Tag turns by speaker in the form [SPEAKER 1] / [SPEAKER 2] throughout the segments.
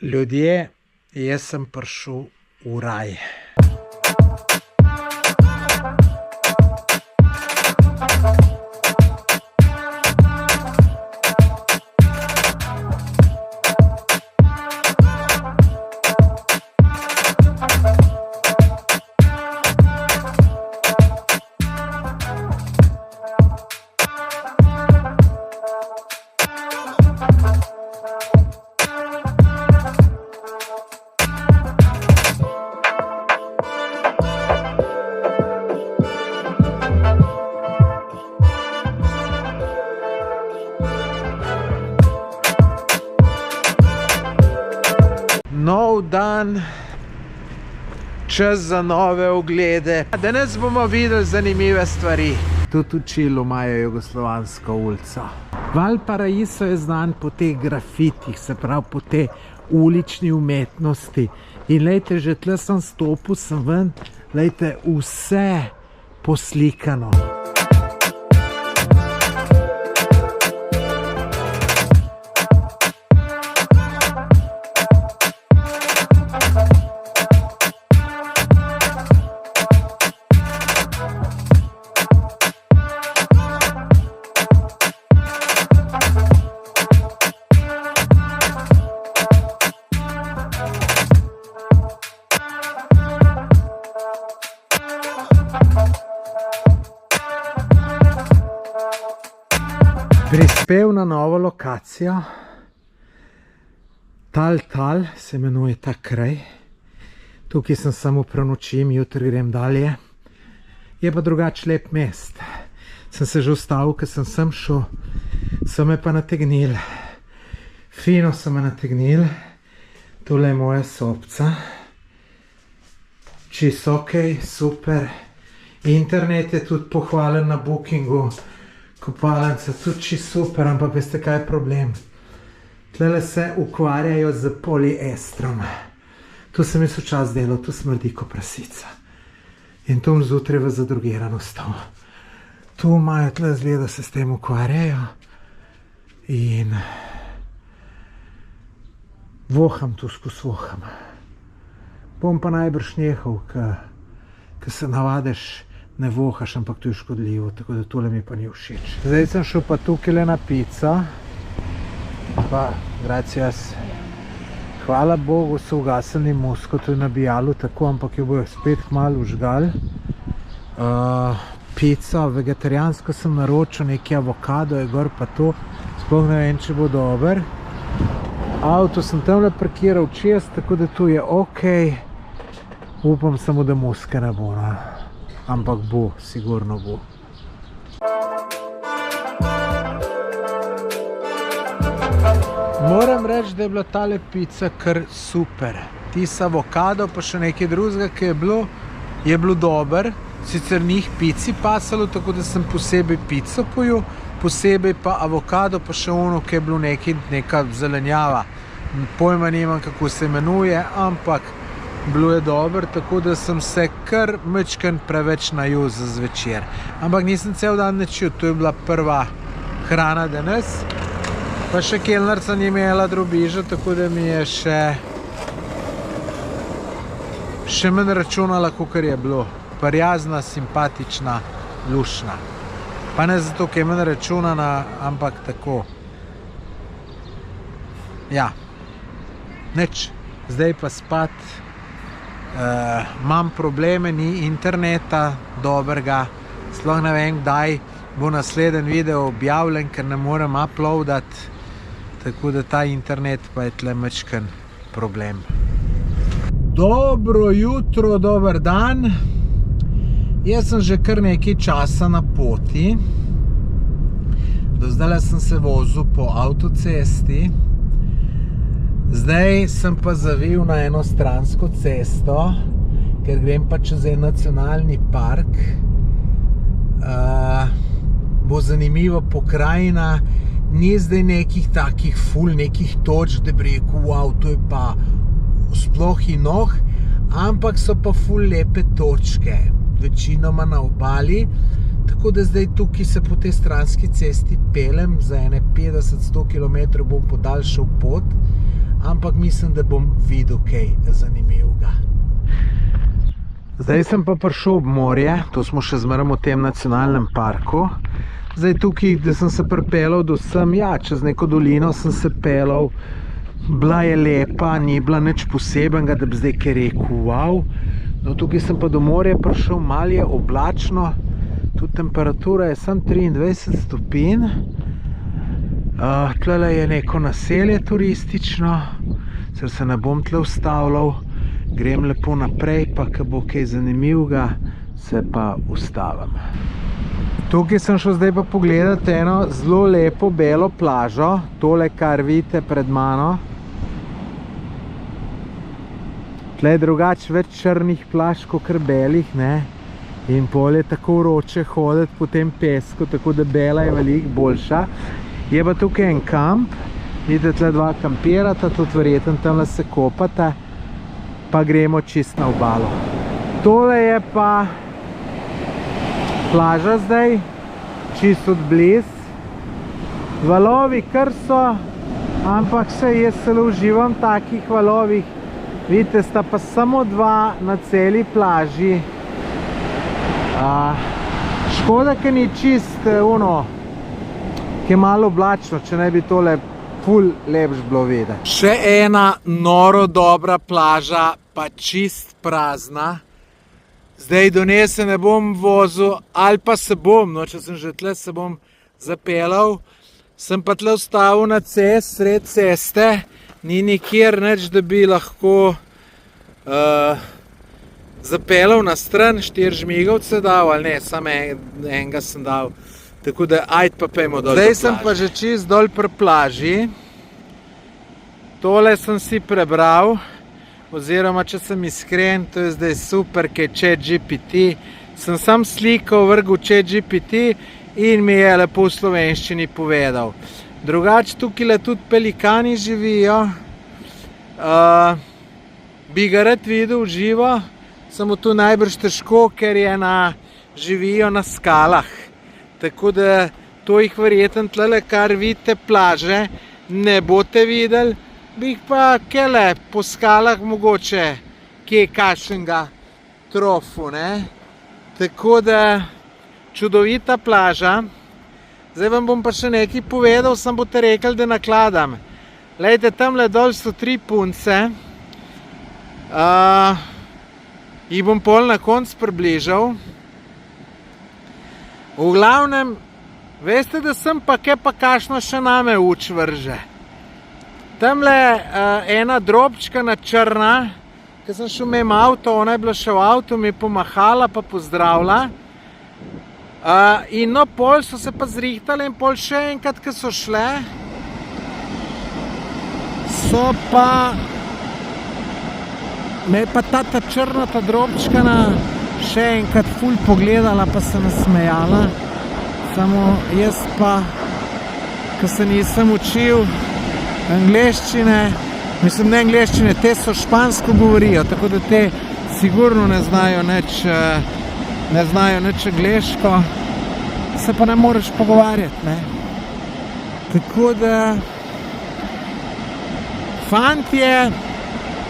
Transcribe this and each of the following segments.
[SPEAKER 1] Ljudje, jaz sem prišel v raj. Nov dan, čas za nove oglede. Danes bomo videli zanimive stvari. Tudi v Čilu imajo jugoslovansko ulico. Valparaiso je znan po teh grafitih, se pravi po tej ulični umetnosti. In lejte, že tle sem stopil, sem ven, lejte, vse poslikano. Prispel na novo lokacijo. Tal se imenuje ta kraj. Tukaj sem samo prenočim, jutri grem dalje. Je pa drugač lep mest. Sem se že ustavil, ker sem sem šel. So me pa nategnili. Fino so me nategnili. Tole je moja sobca. Čisto okej, super. Internet je tudi pohvalen na Bookingu. Kopalnica tudi čisto super, ampak veste, kaj je problem? Tlele se ukvarjajo z poliestrom. Tu sem jaz včas delal, tu smrdi ko prasica. In tu zjutraj v zadrugiran ostal. Tu imajo tle zgleda, da se s tem ukvarjajo. In voham tu skozi voham. Bom pa najbrž nehal, ker se navadeš, ne vohaš, ampak to je škodljivo, tako da tole mi pa ni všeč. Zdaj sem šel pa tukaj na pico. Pa, gracias. Hvala Bogu, so ugasnili musko, to je nabijalo tako, ampak jo bojo spet kmalu vžgali. Pico, vegetarijansko sem naročil, neki avokado je gor pa to. Sploh ne vem, če bo dober. Avto sem tamle parkiral čez, tako da tu je okej. Upam samo, da muske ne bo, no. Ampak bo, sigurno bo. Moram reči, da je bila tale pica kar super. Tis avokado pa še nekaj drugega, ki je bilo dober. Sicer njih pici pasalo, tako da sem posebej pico pojel, posebej pa avokado, pa še ono, ki je bilo neka zelenjava. Pojma nimam, kako se imenuje, ampak bilo je dober, tako da sem se kar mečken preveč najel za zvečer. Ampak nisem cel dan načil, to je bila prva hrana danes. Pa še kelnarca ni imela drobiža, tako da mi je še manj računala, kakor je bilo. Prijazna, simpatična, lušna. Pa ne zato, ker je manj računana, ampak tako. Ja, nič. Zdaj pa spat. Imam probleme, ni interneta dobrega. Sploh ne vem, kdaj bo naslednji video objavljen, ker ne morem uploadati. Tako da ta internet pa je tle mečken problem. Dobro jutro, dober dan. Jaz sem že kar nekaj časa na poti. Do zdaj sem se vozil po avtocesti. Zdaj sem pa zavil na eno stransko cesto, ker grem pa čez en nacionalni park. Bo zanimiva pokrajina. Ni zdaj nekih takih nekih točk, da bi rekel, wow, to je pa sploh inoh, ampak so pa lepe točke, večinoma na obali, tako da zdaj tukaj se po tej stranski cesti pelem, za ene 50-100 km bom podaljšal pot, ampak mislim, da bom videl kaj zanimivega. Zdaj sem pa prišel ob morje, to smo še zmeraj v tem nacionalnem parku. Zdaj tukaj, da sem se pripeljal do sem, ja, čez neko dolino sem se peljal. Bila je lepa, ni bila nič posebenega, da bi zdaj kaj rekel, wow. No, tukaj sem pa do morja prišel, malo je oblačno, tudi temperatura je samo 23 stopinj. Tlele je neko naselje turistično, sicer se ne bom tle ustavljal, grem lepo naprej, pa ko bo kaj zanimivega, se pa ustavim. Tukaj sem šel zdaj pa pogledati eno zelo lepo belo plažo, tole, kar vidite pred mano. Tle je drugače več črnih plaž kot belih, ne? In pol je tako vroče hoditi po tem pesku, tako da bela je veliko boljša. Je pa tukaj en kamp, vidite tle dva kampirata, tudi verjetno tamle se kopata, pa gremo čist na obalo. Tole je pa plaža zdaj, čist od bliz. Valovi kar so, ampak še jaz se uživam v takih valovih. Vidite, sta pa samo dva na celi plaži. Škoda, ker ni čist ono, ki je malo oblačno, če ne bi tole ful lepš bilo videti. Še ena noro dobra plaža, pa čist prazna. Zdaj do nje se ne bom vozil, ali pa se bom, no, če sem že tle, se bom zapeljal. Sem pa tle ustavil na sred ceste, ni nikjer nič, da bi lahko zapeljal na stran, 4 žmigavce dal, ali ne, samo enega sem dal. Tako da, ajde pa pejmo dol. Zdaj sem pa že čist dol pri plaži. Tole sem si prebral, oziroma če sem iskren, to je zdaj super, ker je ChatGPT. Sem sam sliko vrgel ChatGPT in mi je lepo v slovenščini povedal. Drugače tukaj tudi pelikani živijo. Bi ga rad videl živo, samo tu najbrž težko, ker živijo na skalah. Tako da to jih verjetno tlele, kar vidite plaže, ne boste videli. Bi jih pa kele po skalah mogoče kje kakšnega trofu, ne. Tako da čudovita plaža. Zdaj vam bom pa še nekaj povedal, sem boste rekli, da nakladam. Glejte, tamle dol so 3 punce. Jih bom pol na konc približal. V glavnem, veste, da sem pa kaj pa kakšno še name uč vrže. Tamle ena drobčkana črna, ko sem šel mimo avto, ona je bila še v avtu, mi je pomahala pa pozdravila. In no, pol so se pa zrihtali in pol še enkrat, ko so šle, so pa me je pa ta črna, ta drobčkana še enkrat ful pogledala pa se nasmejala. Samo jaz pa, ko se nisem učil angleščine, mislim ne angleščine, te so špansko govorijo, tako da te sigurno ne znajo nič angleško, se pa ne moreš pogovarjati, ne. Tako da fantje,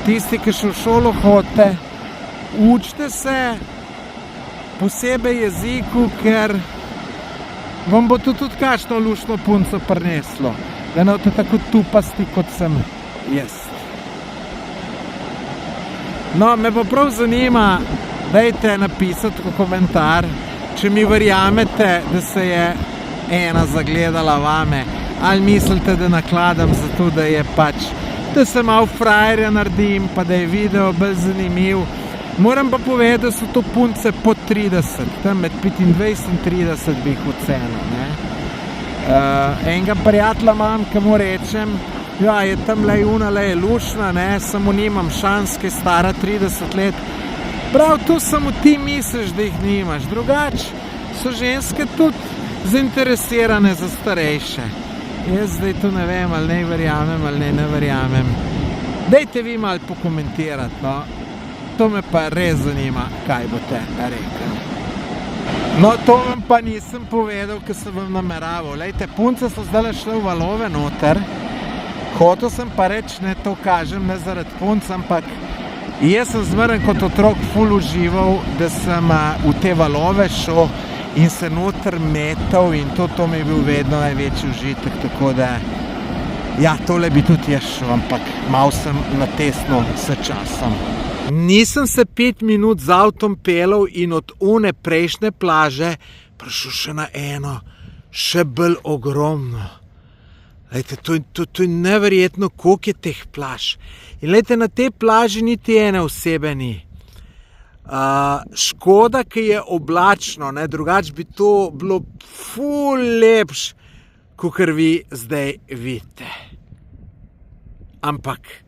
[SPEAKER 1] tisti, ki še v šolo hodite, učite se posebej jeziku, ker vam bo to tudi kakšno luštno punco prineslo, da ne boste tako tupasti, kot sem jaz. No, me pa prav zanima, dajte napisati v komentar, če mi verjamete, da se je ena zagledala vame, ali mislite, da nakladam zato, da je pač, da se malo frajerja naredim, pa da je video bolj zanimiv. Moram pa povedati, da so to punce po 30, tam med 25 in 30 bi jih ocenil, ne. Enega prijatelja imam, ki mu rečem, ja, je tam le je lušna, ne, samo nimam šans, ki je stara 30 let. Prav tu samo ti misliš, da jih nimaš, drugače so ženske tudi zainteresirane za starejše. Jaz zdaj to ne vem, ali ne verjamem, ali ne verjamem. Dajte vi malo pokomentirati, no. To me pa res zanima, kaj boste rekli. No, to vam pa nisem povedal, ker sem vam nameraval. Lejte, punce so zdaj šle v valove noter, Hotel sem pa reči, ne to kažem, ne zaradi punc, ampak jaz sem zmeren kot otrok ful užival, da sem v te valove šel in se noter metal in to mi je bil vedno največji užitek, tako da ja, tole bi tudi jaz šel, ampak malo sem natesnil s časom. Nisem se 5 minut z avtom pelal in od une prejšnje plaže prišel še na eno, še bolj ogromno. Lejte, to je neverjetno, koliko je teh plaž. In lejte, na tej plaži niti ene osebe ni. Škoda, ki je oblačno, ne, drugače bi to bilo ful lepš, kakor vi zdaj vidite. Ampak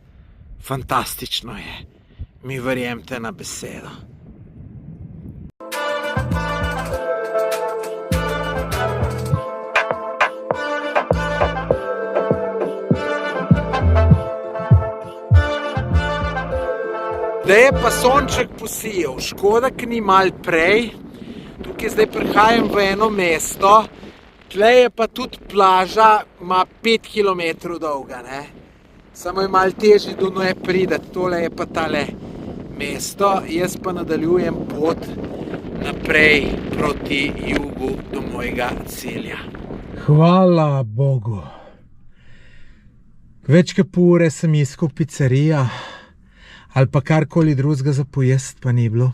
[SPEAKER 1] fantastično je. Mi verjemite na besedo. Da je pa sonček posijal, škoda, ki ni malo prej. Tukaj zdaj prihajam v eno mesto, tle je pa tudi plaža, ima 5 km dolga, ne. Samo je malo težje do nje prideti, tole je pa tale mesto, jaz pa nadaljujem pot naprej proti jugu do mojega cilja. Hvala Bogu. Več kot pol ure sem iskal pizzerija, ali pa karkoli drugega za pojest pa ni bilo.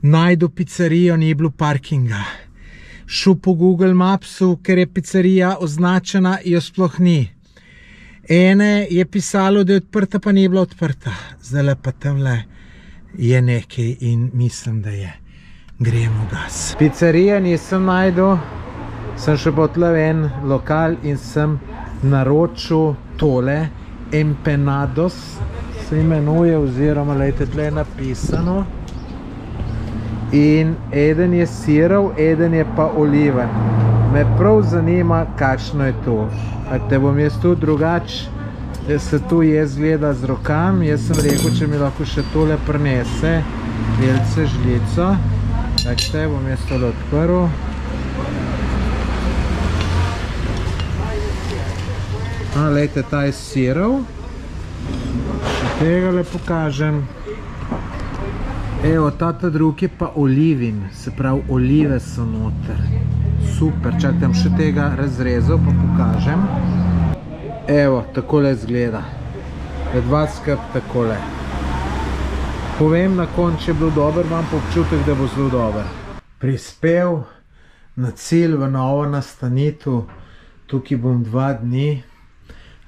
[SPEAKER 1] Najdu pizzerijo, ni bilo parkinga. Šel po Google Mapsu, ker je pizzerija označena, jo sploh ni. Ene je pisalo, da je odprta, pa ni bila odprta. Zdajle pa tamle je nekaj in mislim, da je. Gremo gas. Pizzerija nisem najdu, sem še potle v en lokal in sem naročil tole, empanados, se imenuje, oziroma, lejte, tle je napisano. In eden je sirov, eden je pa oliven. Me prav zanima, kakšno je to. Te bom jaz tu drugače, se tu jaz gleda z rokami. Jaz sem rekel, če mi lahko še tole prinese, delce žlico. Te bom jaz tole odprl. Lejte, ta je sirov. Tega le pokažem. Evo, tata drug je pa olivin, se pravi olive so noter. Super, čakam še tega razrezal, pa pokažem. Evo, takole izgleda. Pred vas skup takole. Povem na koncu, če je bilo dober, imam pa občutek, da bo zelo dober. Prispel na cilj v novo nastanitev, tukaj bom 2 dni.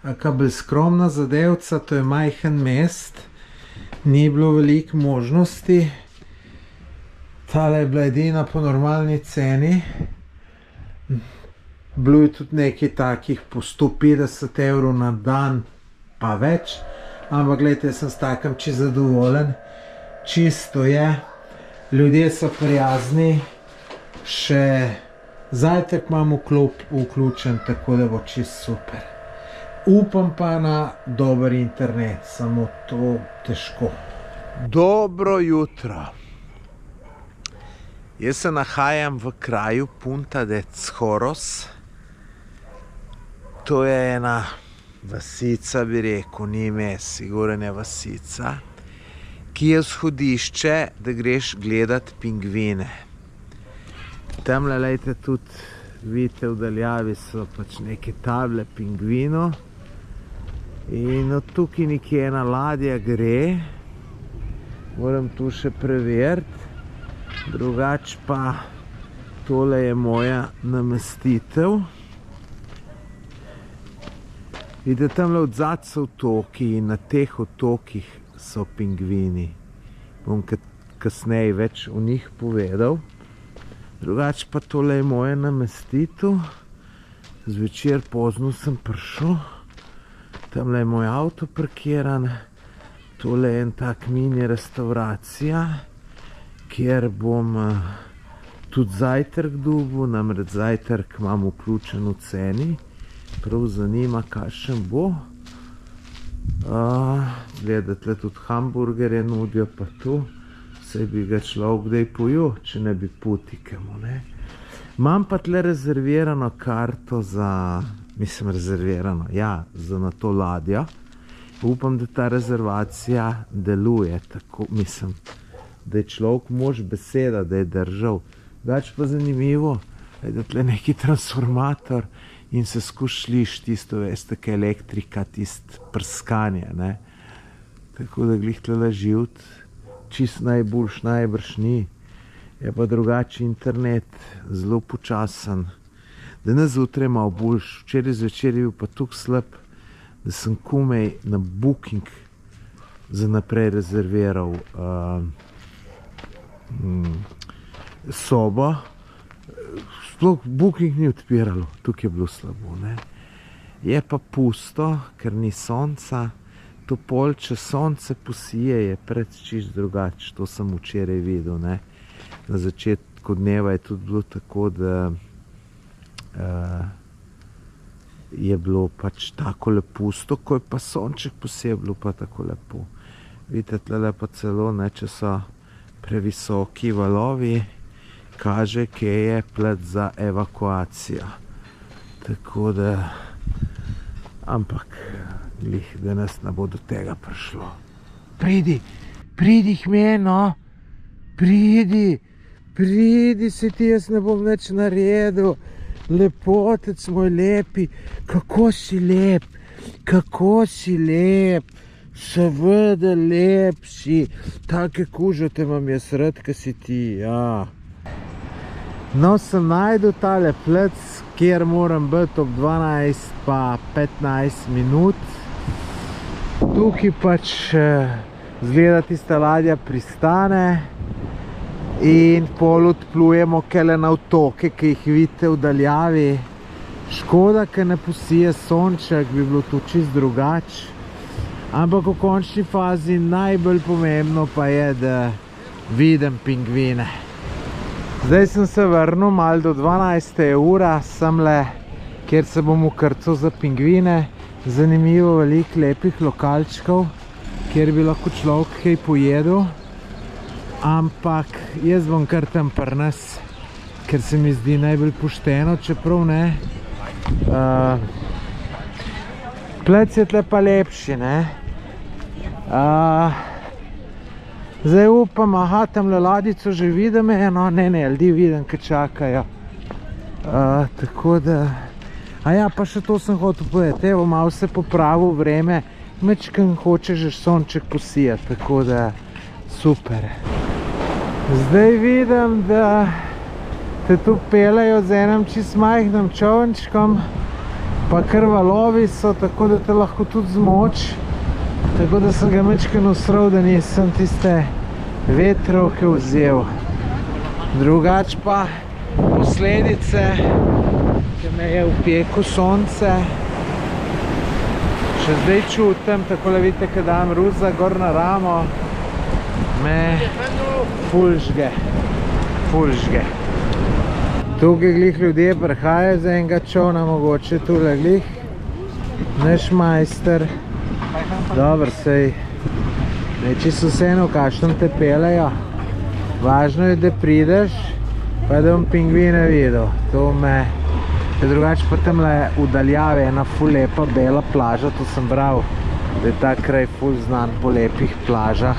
[SPEAKER 1] Aka bolj skromna zadevca, to je majhen mest, ni bilo veliko možnosti. Tale je bila edina po normalni ceni. Bilo je tudi nekaj takih po 150 evrov na dan, pa več. Ampak gledajte, sem s takim čisto zadovoljen. Čisto je, ljudje so prijazni, še zajtrk imam vključen, tako da bo čisto super. Upam pa na dober internet, samo to težko. Dobro jutro. Jaz se nahajam v kraju Punta de Xoros. To je ena vasica, bi rekel, ni ime, sigurno je vasica, ki je vzhodišče, da greš gledat pingvine. Tamle, lejte, tudi vidite v daljavi so pač neke table pingvinov. In od tukaj nekje ena ladja gre, moram tu še preveriti, drugače pa tole je moja namestitev. Vidite, tamle odzad so otoki in na teh otokih so pingvini. Bom kasneje več o njih povedal. Drugače pa tole je moja namestitev. Zvečer pozno sem prišel. Tamle je moj avto parkiran, tole je en tak mini restauracija, kjer bom tudi zajtrk dobil, namreč zajtrk imam vključen v ceni, prav zanima, kakšen bo. Gledate, tudi hamburgerje nudijo pa tu, saj bi ga človek kdaj pojel, če ne bi putikamo, ne. Imam pa tle rezervirano karto za
[SPEAKER 2] mislim rezervirano, ja, za na to ladjo. Upam, da ta rezervacija deluje, tako mislim, da je človek mož beseda, da je držal. Več pa zanimivo, da tle neki transformator in se skušliš tisto, veste, kaj elektrika, tist prskanje, ne. Tako da glih tle živt, čist najboljš, najbrž ni. Je pa drugače internet, zelo počasen. Danes zjutraj malo boljš, včeraj zvečer je bil pa tako slab, da sem komaj na Booking za naprej rezerviral sobo. Sploh Booking ni odpiralo, tukaj je bilo slabo, ne. Je pa pusto, ker ni sonca. To pol, če sonce posije, je čist drugače. To sem včeraj videl, ne. Na začetku dneva je tudi bilo tako, da je bilo pač tako pusto, ko je pa sonček posije, bilo pa tako lepo. Vidite, tle pa celo, ne, če so previsoki valovi, kaže, kje je plet za evakuacijo. Tako da, ampak, glih, danes ne bo do tega prišlo. Pridi k meni, no, pridi, se ti jaz ne bom več naredil. Lepotec moj lepi, kako si lep, seveda lep si, take kužote imam jaz rad, ka si ti, ja. No, sem najdel tale plec, kjer moram biti ob 12 pa 15 minut. Tukaj pač zgleda tista ladja pristane in pol odplujemo kele na otoke, ki jih vidite v daljavi. Škoda, ker ne posije sonček, bi bilo to čist drugače. Ampak v končni fazi najbolj pomembno pa je, da vidim pingvine. Zdaj sem se vrnil malo do 12. ura, semle, kjer se bom ukrcal za pingvine. Zanimivo, veliko lepih lokalčkov, kjer bi lahko človek kaj pojedel. Ampak jaz bom kar tam pri nas, ker se mi zdi najbolj pošteno, čeprav ne. Plec je tle pa lepši, ne. Zdaj upam, aha, tamle ladico že vidim eno, ne, ljudi vidim, ki čakajo. Tako da, ja, pa še to sem hotel povedati, evo, malo se popravil vreme, mečkam hoče že sonček posijati, tako da super. Zdaj vidim, da te tu pelejo z enim čist majhnim čovnčkom, pa kar valovi so, tako da te lahko tudi zmoč. Tako da sem ga mečkam usral, da nisem tiste vetrovke vzel. Drugač pa posledice, ki me je upeko sonce, še zdaj čutim, takole vidite, ko dam ruza gor na ramo, me fulžge. Tukaj glih ljudje prihajajo za enega čovna, mogoče tule glih. Naš majster. Dobro, sej. Čisto vseeno, v kakšnem te pelejo. Važno je, da prideš, pa da bom pingvine videl. To me... Drugače pa tamle v daljavi ena ful lepa bela plaža, to sem bral, da je ta kraj ful znan po lepih plažah.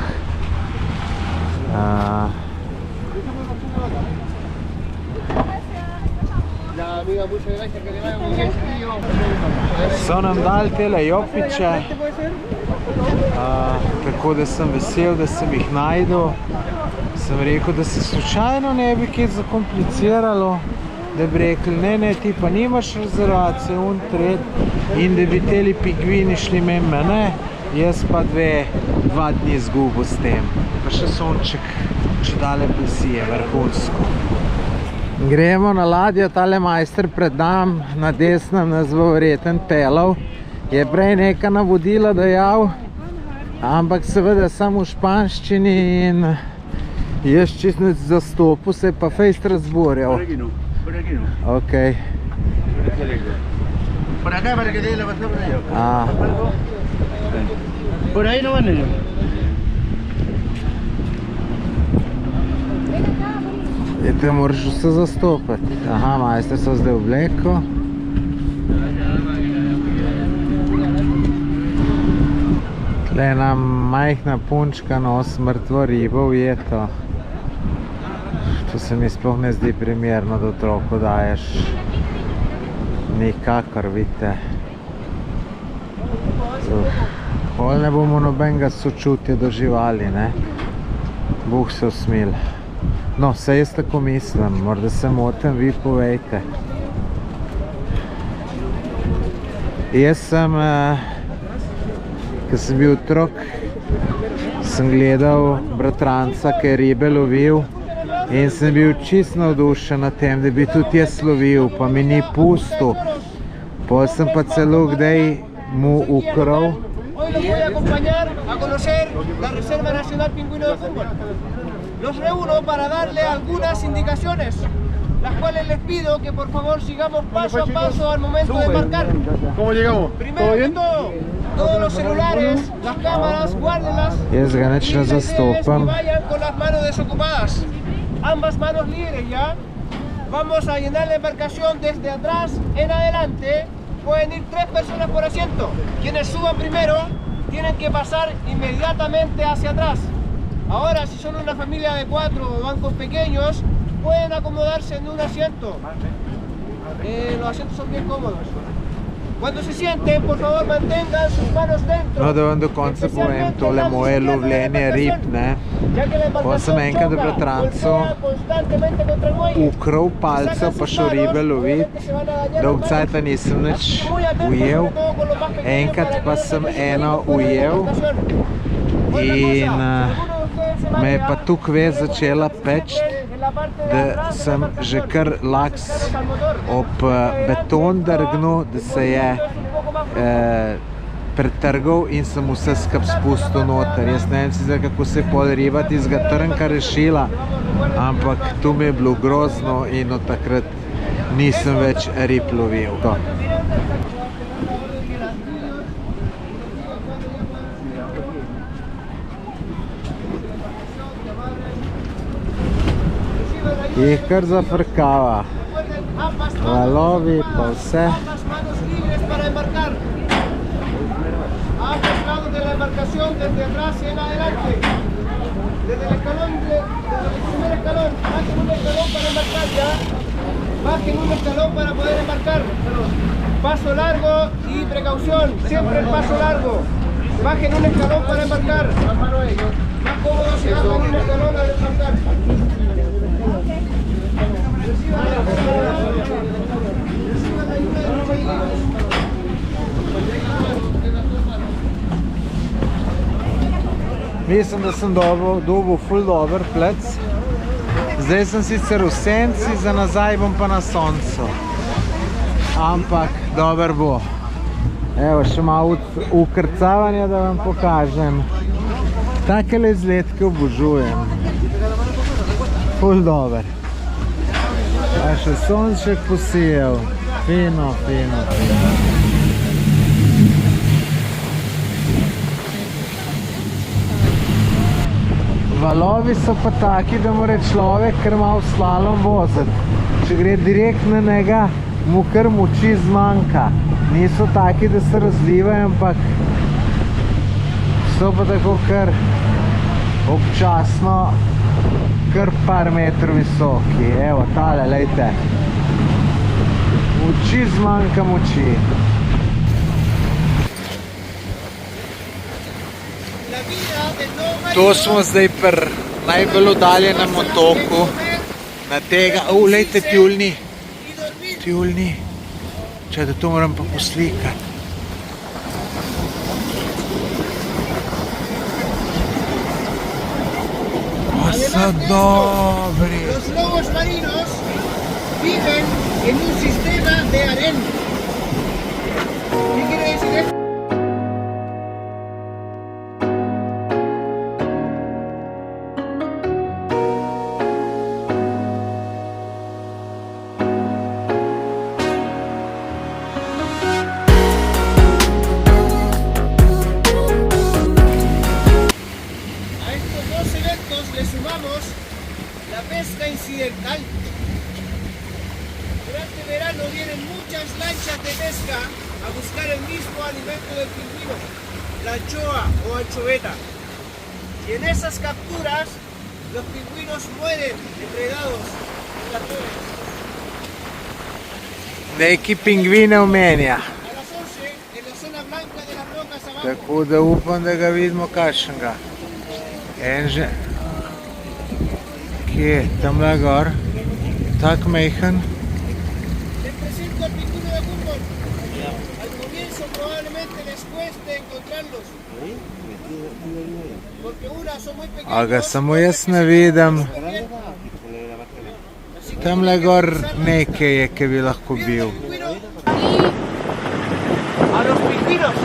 [SPEAKER 2] So nam dali tele jopiče, tako da sem vesel, da sem jih najdel. Sem rekel, da se slučajno ne bi kaj zakompliciralo, da bi rekli, ne, ti pa nimaš rezervacije, in da bi teli pingvini šli mene, jaz pa 2 dni izgubil s tem. Pa še sonček, če dale posije, vrhunsko. Gremo na ladjo, tale majster pred nam, na desnem nas bo verjeten pelal. Je prej neka navodila dajal, ampak seveda samo v španščini in jaz čist ne zastopil, se je pa fejst razborjal. Ok.
[SPEAKER 3] Por acá para que te dé la pasada por allá. Por ahí no van ellos.
[SPEAKER 2] Te moraš vse zastopati. Aha, majster so zdaj obleko. Le ena majhna punčka nosi mrtvo ribo ujeto. To se mi sploh ne zdi primerno, da otroku daješ. Nikakor, vidite. Pol ne bomo nobenega sočutja do živali, ne? Bog se usmil. No, saj jaz tako mislim, morda se motim, vi povejte. Jaz sem, ko sem bil otrok, sem gledal bratranca, ki je ribe lovil in sem bil čisto navdušen nad tem, da bi tudi jaz lovil, pa mi ni pustil. Potem sem pa celo kdaj mu ukral.
[SPEAKER 4] Hoy los voy a acompañar a conocer la Reserva Nacional Pingüino de Fútbol. Los reúno para darle algunas indicaciones, las cuales les pido que por favor sigamos paso a paso al momento de embarcar.
[SPEAKER 3] ¿Cómo llegamos?
[SPEAKER 4] Primero que todo, todos los celulares, las cámaras, guárdenlas.
[SPEAKER 2] Jaz ga nič ne
[SPEAKER 4] Y la idea es que
[SPEAKER 2] zastopam.
[SPEAKER 4] vayan con las manos desocupadas, ambas manos libres ya. Vamos a llenar la embarcación desde atrás en adelante. Pueden ir 3 personas por asiento. Quienes suban primero tienen que pasar inmediatamente hacia atrás. Ahora, si son una familia de 4 o bancos pequeños, pueden acomodarse en un asiento. Los asientos son bien cómodos. Cuando se sienten, por favor, mantengan sus manos dentro.
[SPEAKER 2] No, da vam do konca povem, tole moje lovljenje rib, ne. Potem sem enkrat bratrancu ukral palco, pa šel ribe lovit. Dolg cajta nisem nič ujel. Enkrat pa sem eno ujel in me je pa tukaj vez začela peči, da sem že kar laks ob beton drgnil, da se je pretrgal in sem vse skup spustil noter. Jaz ne vem sicer, kako se je pol riba tistega trnka rešila, ampak to mi je bilo grozno in od takrat nisem več rib lovil. To. Jih kar zafrkava. Valovi pa vse.
[SPEAKER 4] Ambas manos libres para embarcar. A ambos lados de la embarcación, desde atrás y en adelante. Desde el escalón, desde el primer escalón, bajen un escalón para embarcar ya. Bajen un escalón para poder embarcar. Paso largo y precaución, siempre el paso largo. Bajen un escalón para embarcar. Más cómodo si bajan un escalón al embarcar.
[SPEAKER 2] Mislim, da sem dobil ful dober plec. Zdaj sem sicer v senci, za nazaj bom pa na soncu. Ampak dober bo. Evo, še malo ukrcavanja, da vam pokažem. Takele izletke obožujem. Ful dober. A še sonček posijel. Fino, fino, fino. Valovi so pa taki, da mora človek kar malo slalom voziti. Če gre direkt na njega, mu kar moči zmanjka. Niso taki, da se razlivajo, ampak so pa tako kar občasno kar par metrov visoki. Evo, tale, lejte. Moči zmanjka moči. To smo zdaj pri najbolj oddaljenem otoku. Na tega, lejte, tjulni. Tjulni. Če da to moram pa poslikati. So dobri.
[SPEAKER 4] Los lobos marinos viven en un sistema de harén. ¿Qué quiere decir esto? Le sumamos la pesca incidental. Durante verano vienen muchas lanchas de pesca a buscar el mismo alimento del pingüino. la anchoa o anchoveta. Y en esas capturas los pingüinos mueren enredados en las nubes.
[SPEAKER 1] Neki pingvine omenja.
[SPEAKER 4] A las 11, en la zona blanca de las rocas abajo.
[SPEAKER 1] Tako da upam, da ga vidimo kakšnega. En že... Kje? Tamle gor. Tak mejhen.
[SPEAKER 4] Les presento al pingüino de fútbol. Al comienzo probablemente les cueste encontrarlos. Porque unas son muy pequeños.
[SPEAKER 1] A ga samo jaz ne vidim. Tamle gor nekaj je, ki bi lahko bil.
[SPEAKER 4] A los pingüinos.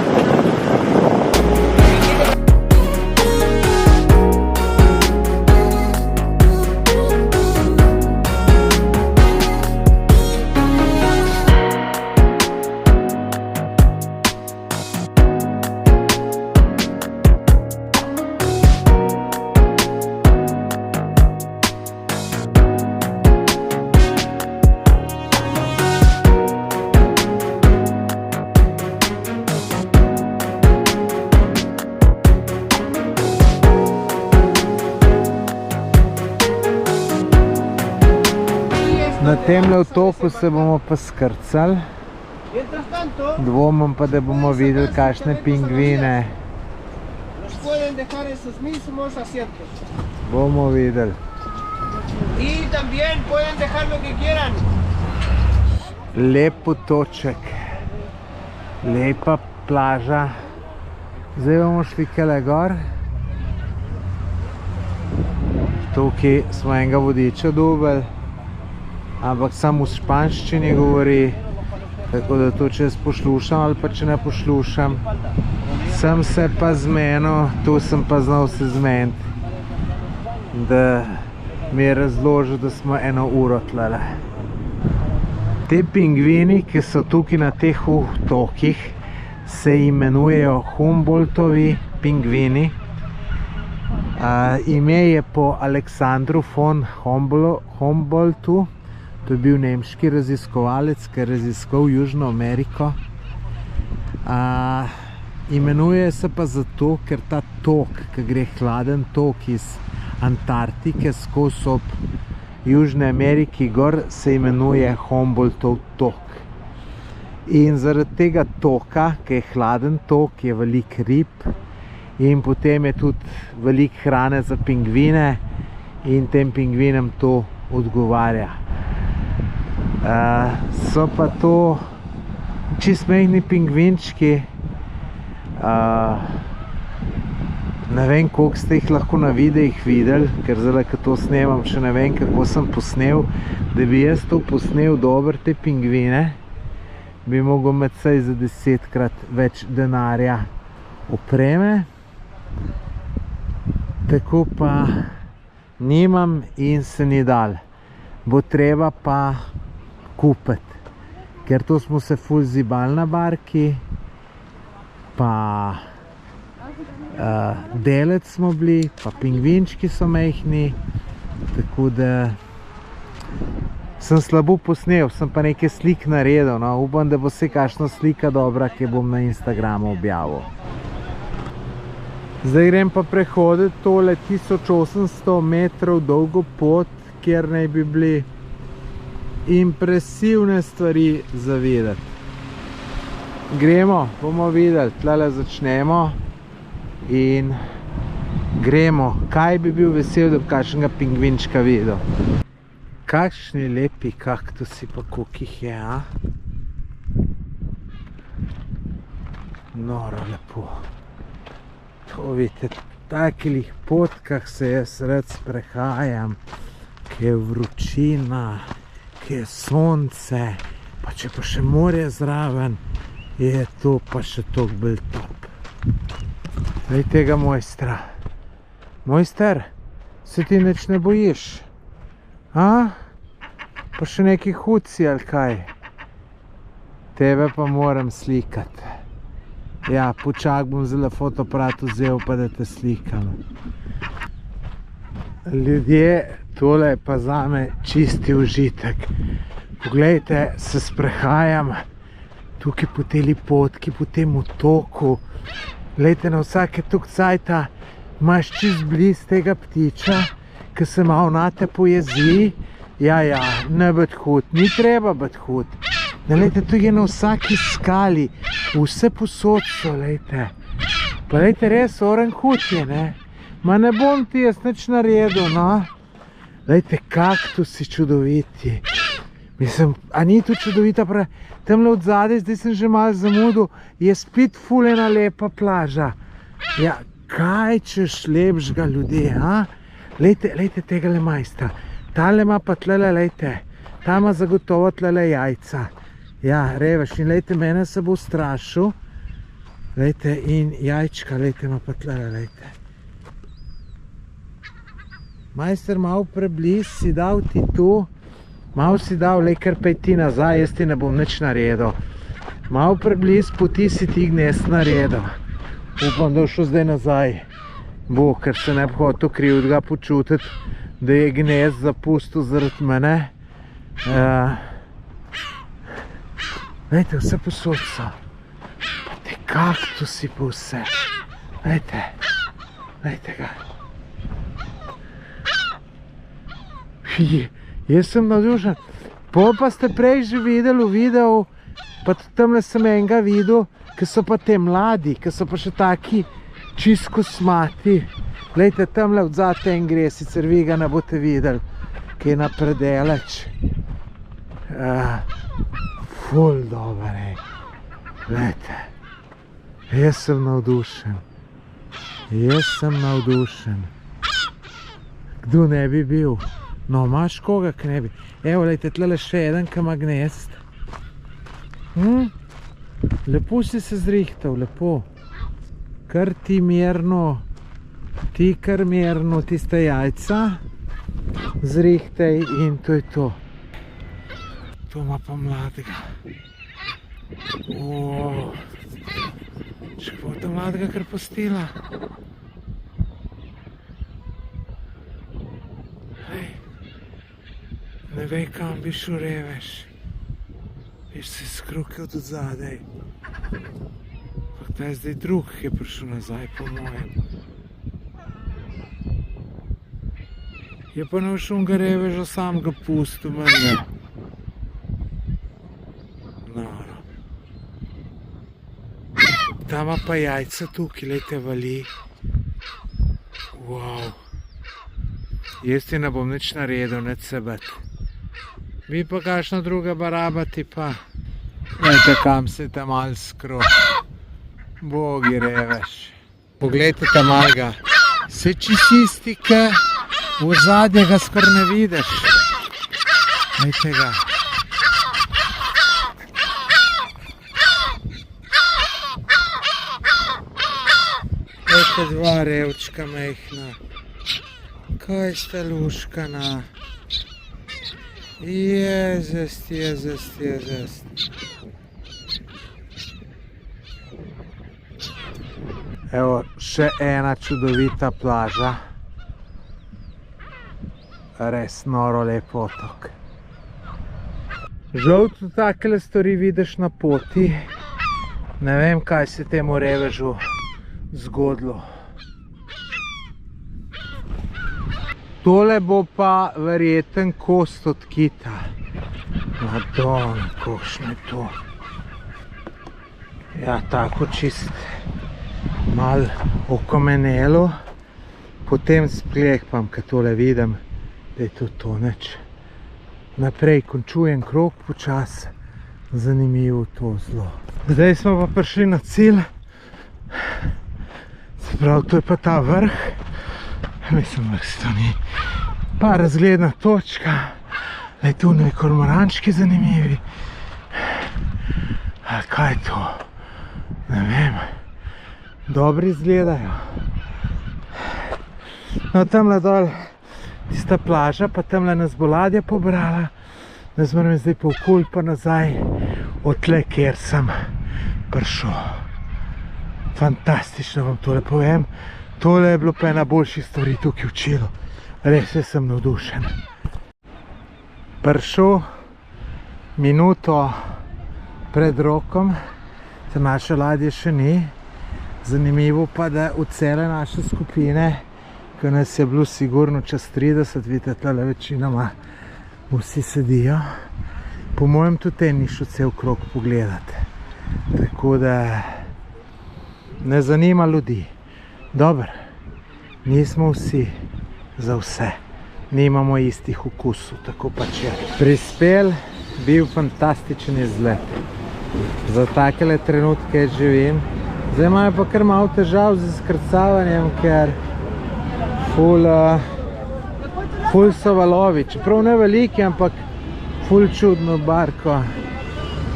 [SPEAKER 1] Na temle otoku se bomo pa skrcali.
[SPEAKER 4] Mientras tanto,
[SPEAKER 1] Dvomim pa, da bomo videli kakšne pingvine.
[SPEAKER 4] los pueden dejar en sus mismos asientos.
[SPEAKER 1] Bomo videli.
[SPEAKER 4] Y también pueden dejar lo que quieran.
[SPEAKER 1] Lep potoček. Lepa plaža. Zdaj bomo šli kele gor. Tukaj smo enega vodiča dobili, ampak samo v španščini govori, tako da to če jaz poslušam ali pa če ne poslušam. Sem se pa zmenil, tu sem pa znal se zmeniti, da mi je razložil, da smo 1 uro tlele. Te pingvini, ki so tukaj na teh otokih, se imenujejo Humboldtovi pingvini. Ime je po Aleksandru von Humboldtu. To je bil nemški raziskovalec, ki je raziskoval Južno Ameriko. Imenuje se pa zato, ker ta tok, ki gre hladen tok iz Antarktike skozi ob Južne Ameriki gor, se imenuje Humboldtov tok. In zaradi tega toka, ki je hladen tok, je veliko rib in potem je tudi veliko hrane za pingvine in tem pingvinem to odgovarja. So pa to čisto majhni pingvinčki. Ne vem, koliko ste jih lahko na videih videli, ker zdaj, ko to snemam, še ne vem, kako sem posnel. Da bi jaz to posnel dobro, te pingvine, bi mogel imeti vsaj za 10-krat več denarja opreme. Tako pa nimam in se ni dal. Bo treba pa kupiti, ker to smo se ful zibali na barki, pa delec smo bili, pa pingvinčki so majhni, tako da sem slabo posnel, sem pa nekaj slik naredil, no. Upam, da bo se kakšna slika dobra, ki bom na Instagramu objavil. Zdaj grem pa prehoditi tole 1800 metrov dolgo pot, kjer naj bi bili impresivne stvari za videti. Gremo, bomo videli, tlele začnemo in gremo. Kaj bi bil vesel, da bi kakšnega pingvinčka videl. Kakšni lepi kaktusi pa koliko jih je, a? Noro lepo. To vidite, v takih potkah se jaz rad sprehajam, ki je vročina, ki je sonce, pa če pa še morje zraven, je to pa še toliko bolj top. Glej tega mojstra. Mojster, se ti nič ne bojiš? A? Pa še neki hudci ali kaj? Tebe pa moram slikati. Ja, počak bom zelo fotoaparat vzel, pa da te slikam. Ljudje, tole je pa zame čisti užitek. Poglejte, se sprehajam tukaj po tej potki, po tem otoku
[SPEAKER 2] Glejte, na vsake tuk cajta imaš čist bliz tega ptiča, ki se malo nate pojezi. Ja, ne biti hud, ni treba biti hud. Glejte, tu je na vsaki skali, vse posod so, glejte. Pa glejte, res oren hud je, ne? Ma ne bom ti jaz nič naredil, no? Glejte, kaktusi čudoviti. Mislim, a ni tu čudovita, tamle od zadaj, zdaj sem že malo zamudil, je spet ful ena lepa plaža. Ja, kaj češ lepšega ljudje, a? Lejte tegale majstra, tale ima pa tlele, lejte, ta ima zagotovo tlele jajca. Ja, revež, in lejte, mene se bo strašil, lejte, in jajčka, lejte, ima pa tlele, lejte. Majster, malo prebliz si dal ti tu, malo si dal, lej, kar pej ti nazaj, jaz ti ne bom nič naredil. Malo prebliz poti si ti gnezd naredil. Upam, da bo šel zdaj nazaj. Bo, ker se ne bi hotel krivdega počutiti, da je gnezd zapustil zaradi mene. Lejte, vse posod so. Pa te kaktusi pa vse. Lejte ga. Jaz sem navdušen. Pol pa ste prej že videli v videu, pa tudi tamle sem enega videl, ki so pa te mladi, ki so pa še taki čist kosmati. Glejte, tamle odzad en gre, sicer vi ga ne boste videli, ki je napredeleč. Ful dober, ej. Glejte, jaz sem navdušen. Kdo ne bi bil? No, imaš koga, ki ne bi. Evo, lejte, tlele še eden, ki ima gnezd. Lepo si se zrihtal, lepo. Kar ti mirno, tiste jajca zrihtaj in to je to. To ima pa mladega. Če bo ta mladega kar postila. Ne vej, kam bi šel, revež. Viš se skrukel od zadaj. Pa ta je zdaj drug, ki je prišel nazaj, po mojem. Je pa našel ga reveža, sam ga pustil, mene. Noro. Ta ima pa jajca tukaj, lejte, vali. Wow. Jaz ti ne bom nič naredil, nič se bati. Vi pa kakšna druga baraba ti pa. Glejte, kam se te mal skro. Bogi revež. Poglejte te mal ga. Se čisti, ke v zadnje ga skor ne vidiš. Glejte ga. Glejte, dva revčka mehna. Kaj ste luškana? Jezest. Evo, še ena čudovita plaža. Res noro lep otok. Žal tudi takele stvari vidiš na poti. Ne vem, kaj se temu revežu zgodilo. Tole bo pa verjeten kost od kita. Madon, kakšno je to. Ja, tako čist mal okomenelo. Potem splehpam, ko tole vidim, da je to nič. Naprej končujem krog počas. Zanimivo to zelo. Zdaj smo pa prišli na cilj. Se pravi, to je pa ta vrh. Mislim, vrh to ni. Pa razgledna točka. Lej, tu ne kormorančki zanimivi. Ali kaj je to? Ne vem. Dobri izgledajo. No, tamle dol tista plaža, pa tamle nas bo ladja pobrala. Jaz moram zdaj pa okoli pa nazaj od tle, kjer sem prišel. Fantastično vam tole povem. Tole je bilo pa ena boljših stvari tukaj v Čilu. Res, jaz sem navdušen. Prišel minuto pred rokom, se naše ladje še ni. Zanimivo pa, da v cele naše skupine, ki nas je bilo sigurno čez 30, vidite, tale večinoma vsi sedijo. Po mojem tudi ni šel cel krog pogledati. Tako da ne zanima ljudi. Dobro, nismo vsi za vse. Nimamo istih okusov, tako pač je. Prispel, bil fantastičen izlet. Za takele trenutke živim. Zdaj imajo pa kar malo težav z izkrcavanjem, ker ful so valovi. Čeprav ne veliki, ampak ful čudno barko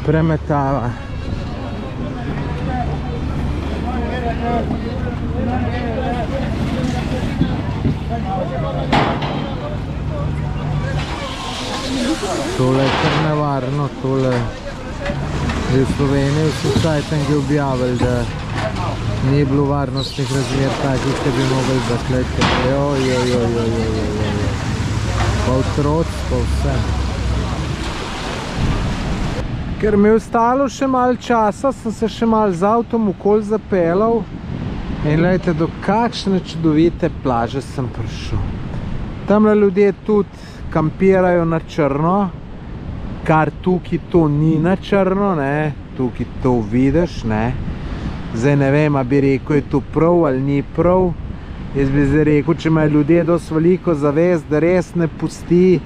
[SPEAKER 2] premetava. Tole je kar nevarno, tole v Sloveniji so sajtengi objavili, da ni bilo varnostnih razmer takih, ki bi mogli zakleti. Pa otroci, pa vse. Ker mi je ostalo še malo časa, sem se še malo z avtom okoli zapeljal in gledajte, do kakšne čudovite plaže sem prišel. Tamle ljudje tudi kampirajo na črno, kar tukaj to ni na črno, ne, tukaj to vidiš, ne. Zdaj ne vem, a bi rekel, je to prav ali ni prav. Jaz bi zdaj rekel, če imajo ljudje dosti veliko zavest, da res ne pusti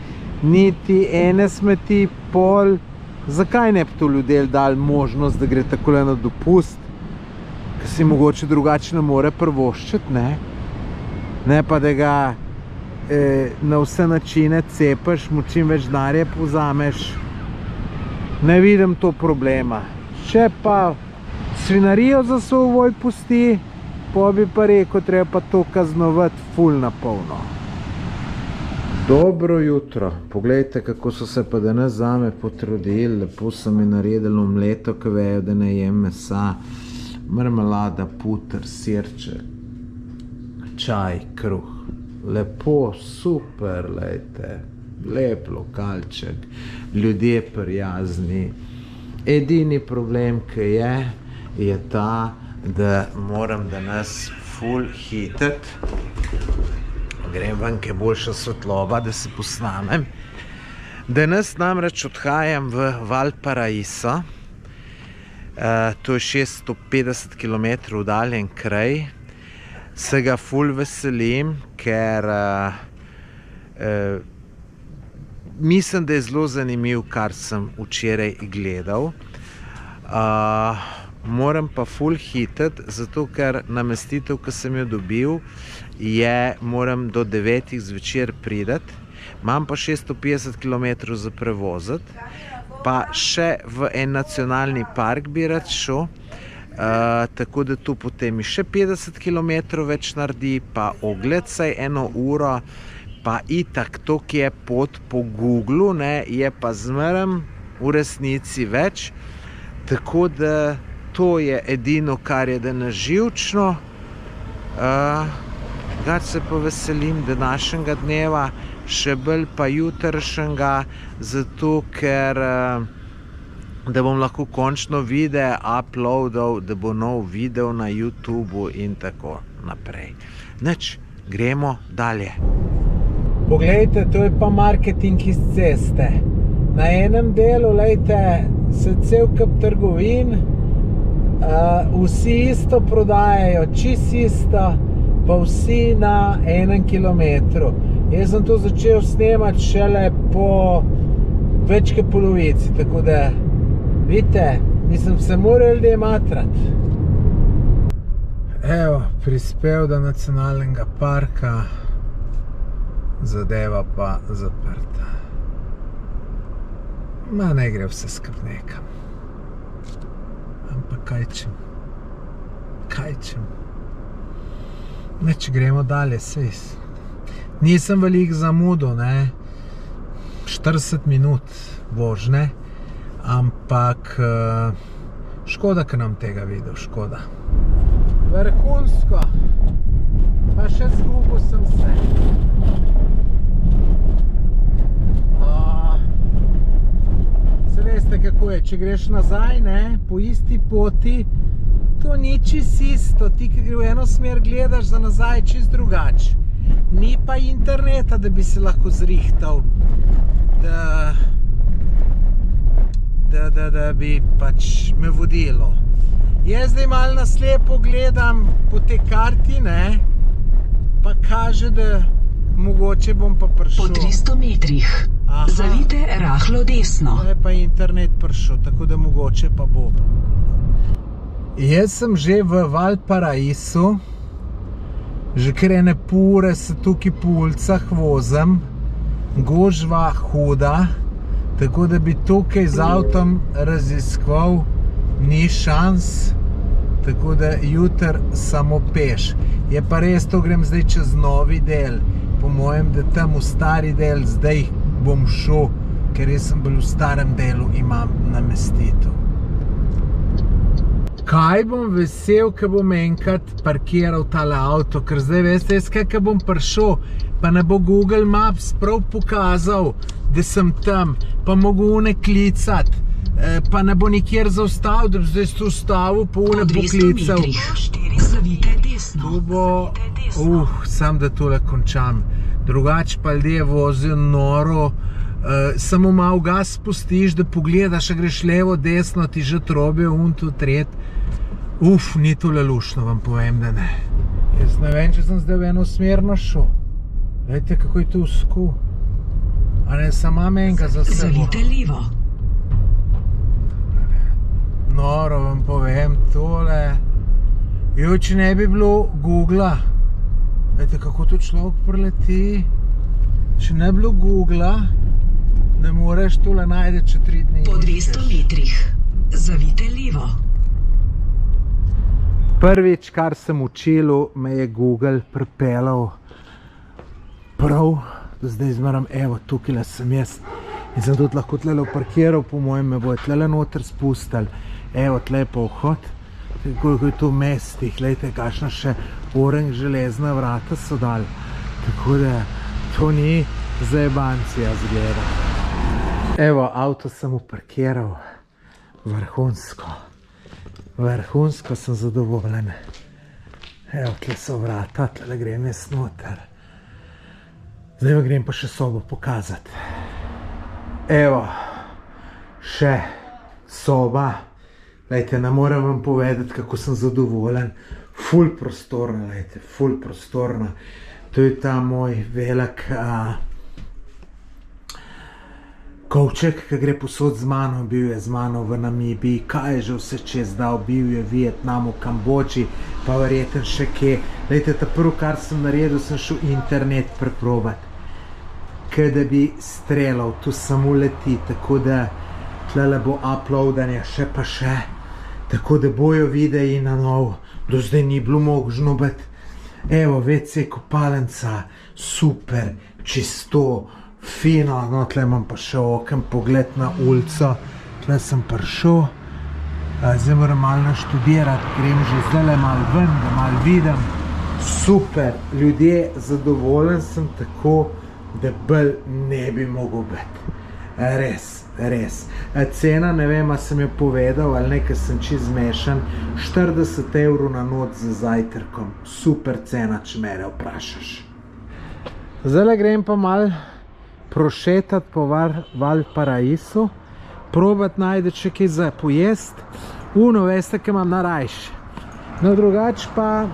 [SPEAKER 2] niti ene smeti pol, zakaj ne bi to ljudje dali možnost, da gre takole na dopust, ki si mogoče drugače ne more privoščiti, ne. Ne pa, da ga na vse načine cepaš, mu čim več denarja povzameš. Ne vidim to problema. Če pa svinarijo za svoj pusti, pa bi pa rekel, treba pa to kaznovati ful na polno. Dobro jutro. Poglejte, kako so se pa danes zame potrudili. Lepo so mi naredili omleto, ki vejo, da ne jem mesa. Marmelada, puter, sirček, čaj, kruh. Lepo, super, lejte, lep lokalček, ljudje prijazni. Edini problem, ki je ta, da moram danes ful hiteti. Grem ven, ki je boljša svetloba, da se posnamem. Danes namreč odhajam v Valparaiso. To je 650 km oddaljen kraj. Se ga ful veselim, ker mislim, da je zelo zanimiv, kar sem včeraj gledal. Moram pa ful hiteti, zato ker namestitev, ki sem jo dobil, moram do 9 zvečer priti. Imam pa 650 km za prevoziti, pa še v en nacionalni park bi rad šel. Tako da tu potem še 50 km več naredi, pa ogled saj 1 uro, pa itak to, ki je pot po Googlu, ne, je pa zmeraj v resnici več. Tako da to je edino, kar je danes živčno. Gač se pa veselim današnjega dneva, še bolj pa jutrišnjega, zato ker da bom lahko končno video uploadal, da bo nov video na YouTubeu in tako naprej. Nič, gremo dalje. Poglejte, to je pa marketing iz ceste. Na enem delu, lejte, se cel kup trgovin, vsi isto prodajajo, čist isto, pa vsi na 1 kilometru. Jaz sem to začel snemati šele po več kot polovici, tako da vidite, mislim, se morajo ljudje matrati. Evo, prispel do nacionalnega parka, zadeva pa zaprta. Ma ne gre vse skup nekam. Ampak kaj čem? Neč gremo dalje, svis. Nisem veliko zamudil, ne, 40 minut vožnje. Ampak škoda, ker nam tega videl, škoda. Vrhunsko, pa še zgubil sem se. Se veste, kako je, če greš nazaj, ne, po isti poti,
[SPEAKER 1] to ni čist isto, ti, ki gre v eno smer gledaš, za nazaj je čist drugač. Ni pa interneta, da bi se lahko zrihtal, da bi pač me vodilo. Jaz zdaj malo na slepo gledam po tej karti, ne, pa kaže, da mogoče bom pa prišel.
[SPEAKER 5] Po 300 metrih zavite rahlo desno.
[SPEAKER 1] Zdaj pa je internet prišel, tako da mogoče pa bo. Jaz sem že v Valparaisu, že kar ene pure se tukaj po ulicah vozim, gužva huda, tako da bi tukaj z avtom raziskoval ni šans, tako da jutr samo peš. Je pa res, to grem zdaj čez novi del, po mojem, da tam v stari del zdaj bom šel, ker jaz sem bolj v starem delu, imam namestitev. Kaj bom vesel, ko bom enkrat parkiral tale avto, ker zdaj veste, jaz kaj bom prišel, pa ne bo Google Maps prav pokazal, da sem tam, pa mogo une klicat, pa ne bo nikjer zaustavil, da bi zdaj tu ustavil, pa une bo klical. Tu bo, sam da tole končam. Drugače pa ljudje vozijo noro, samo malo gas spustiš, da pogledaš, a greš levo, desno, ti že trobijo, tu tret. Ni tole lušno, vam povem, da ne. Jaz ne vem, če sem zdaj v eno smerno šel. Glejte, kako je tu usku. A ne, sama menka za sebo.
[SPEAKER 5] Zavite levo.
[SPEAKER 1] Noro, vam povem, tole. Če ne bi bilo Googla, glejte, kako tu človek preleti. Če ne bi bilo Googla, ne moreš tole najde, če 3 dni.
[SPEAKER 5] Po 200 metrih zavite levo.
[SPEAKER 1] Prvič, kar sem v Čilu, me je Google pripeljal prav, da zdaj zmeram, evo, tukaj sem jaz. In sem tudi lahko tlele parkiral, po mojem me bojo tlele noter spustili. Evo, tle je pa vhod. Koliko je tu mestih, gledajte, kakšna še oranž železna vrata so dali. Tako da, to ni zajebancija zgleda. Evo, avto sem uparkiral. Vrhunsko. Vrhunsko sem zadovoljen. Evo, tle so vrata, tle grem jaz noter. Zdaj grem pa še sobo pokazati. Evo, še soba. Lejte, ne moram vam povedati, kako sem zadovoljen. Ful prostorna, lejte, ful prostorna. To je ta moj velik kovček, ki gre posod z mano. Bil je z mano v Namibiji, kaj je že vse čez dal. Bil je v Vietnamu, Kambodži, pa verjeten še kje. Lejte, ta prvo, kar sem naredil, sem šel internet preprobati. Kaj da bi streljal, tu samo leti, tako da tlele bo uploadanje še pa še. Tako da bojo videi na novo, do zdaj ni bilo možno biti. Evo, WC kopalnica, super, čisto, fino, no tle imam pa še oken pogled na ulico, tle sem prišel, zdaj moram malo naštudirati, grem že zdaj malo ven, da malo vidim, super, ljudje, zadovoljen sem tako, da bolj ne bi mogel biti, res. Cena, ne vem, a sem jo povedal ali nekaj, sem čist zmešan, 40 € na noč za zajtrkom. Super cena, če mene vprašaš. Zdaj grem pa malo prošetati po Valparaisu, probat najde še kaj za pojest. Veste, kaj imam narajši. No, drugače pa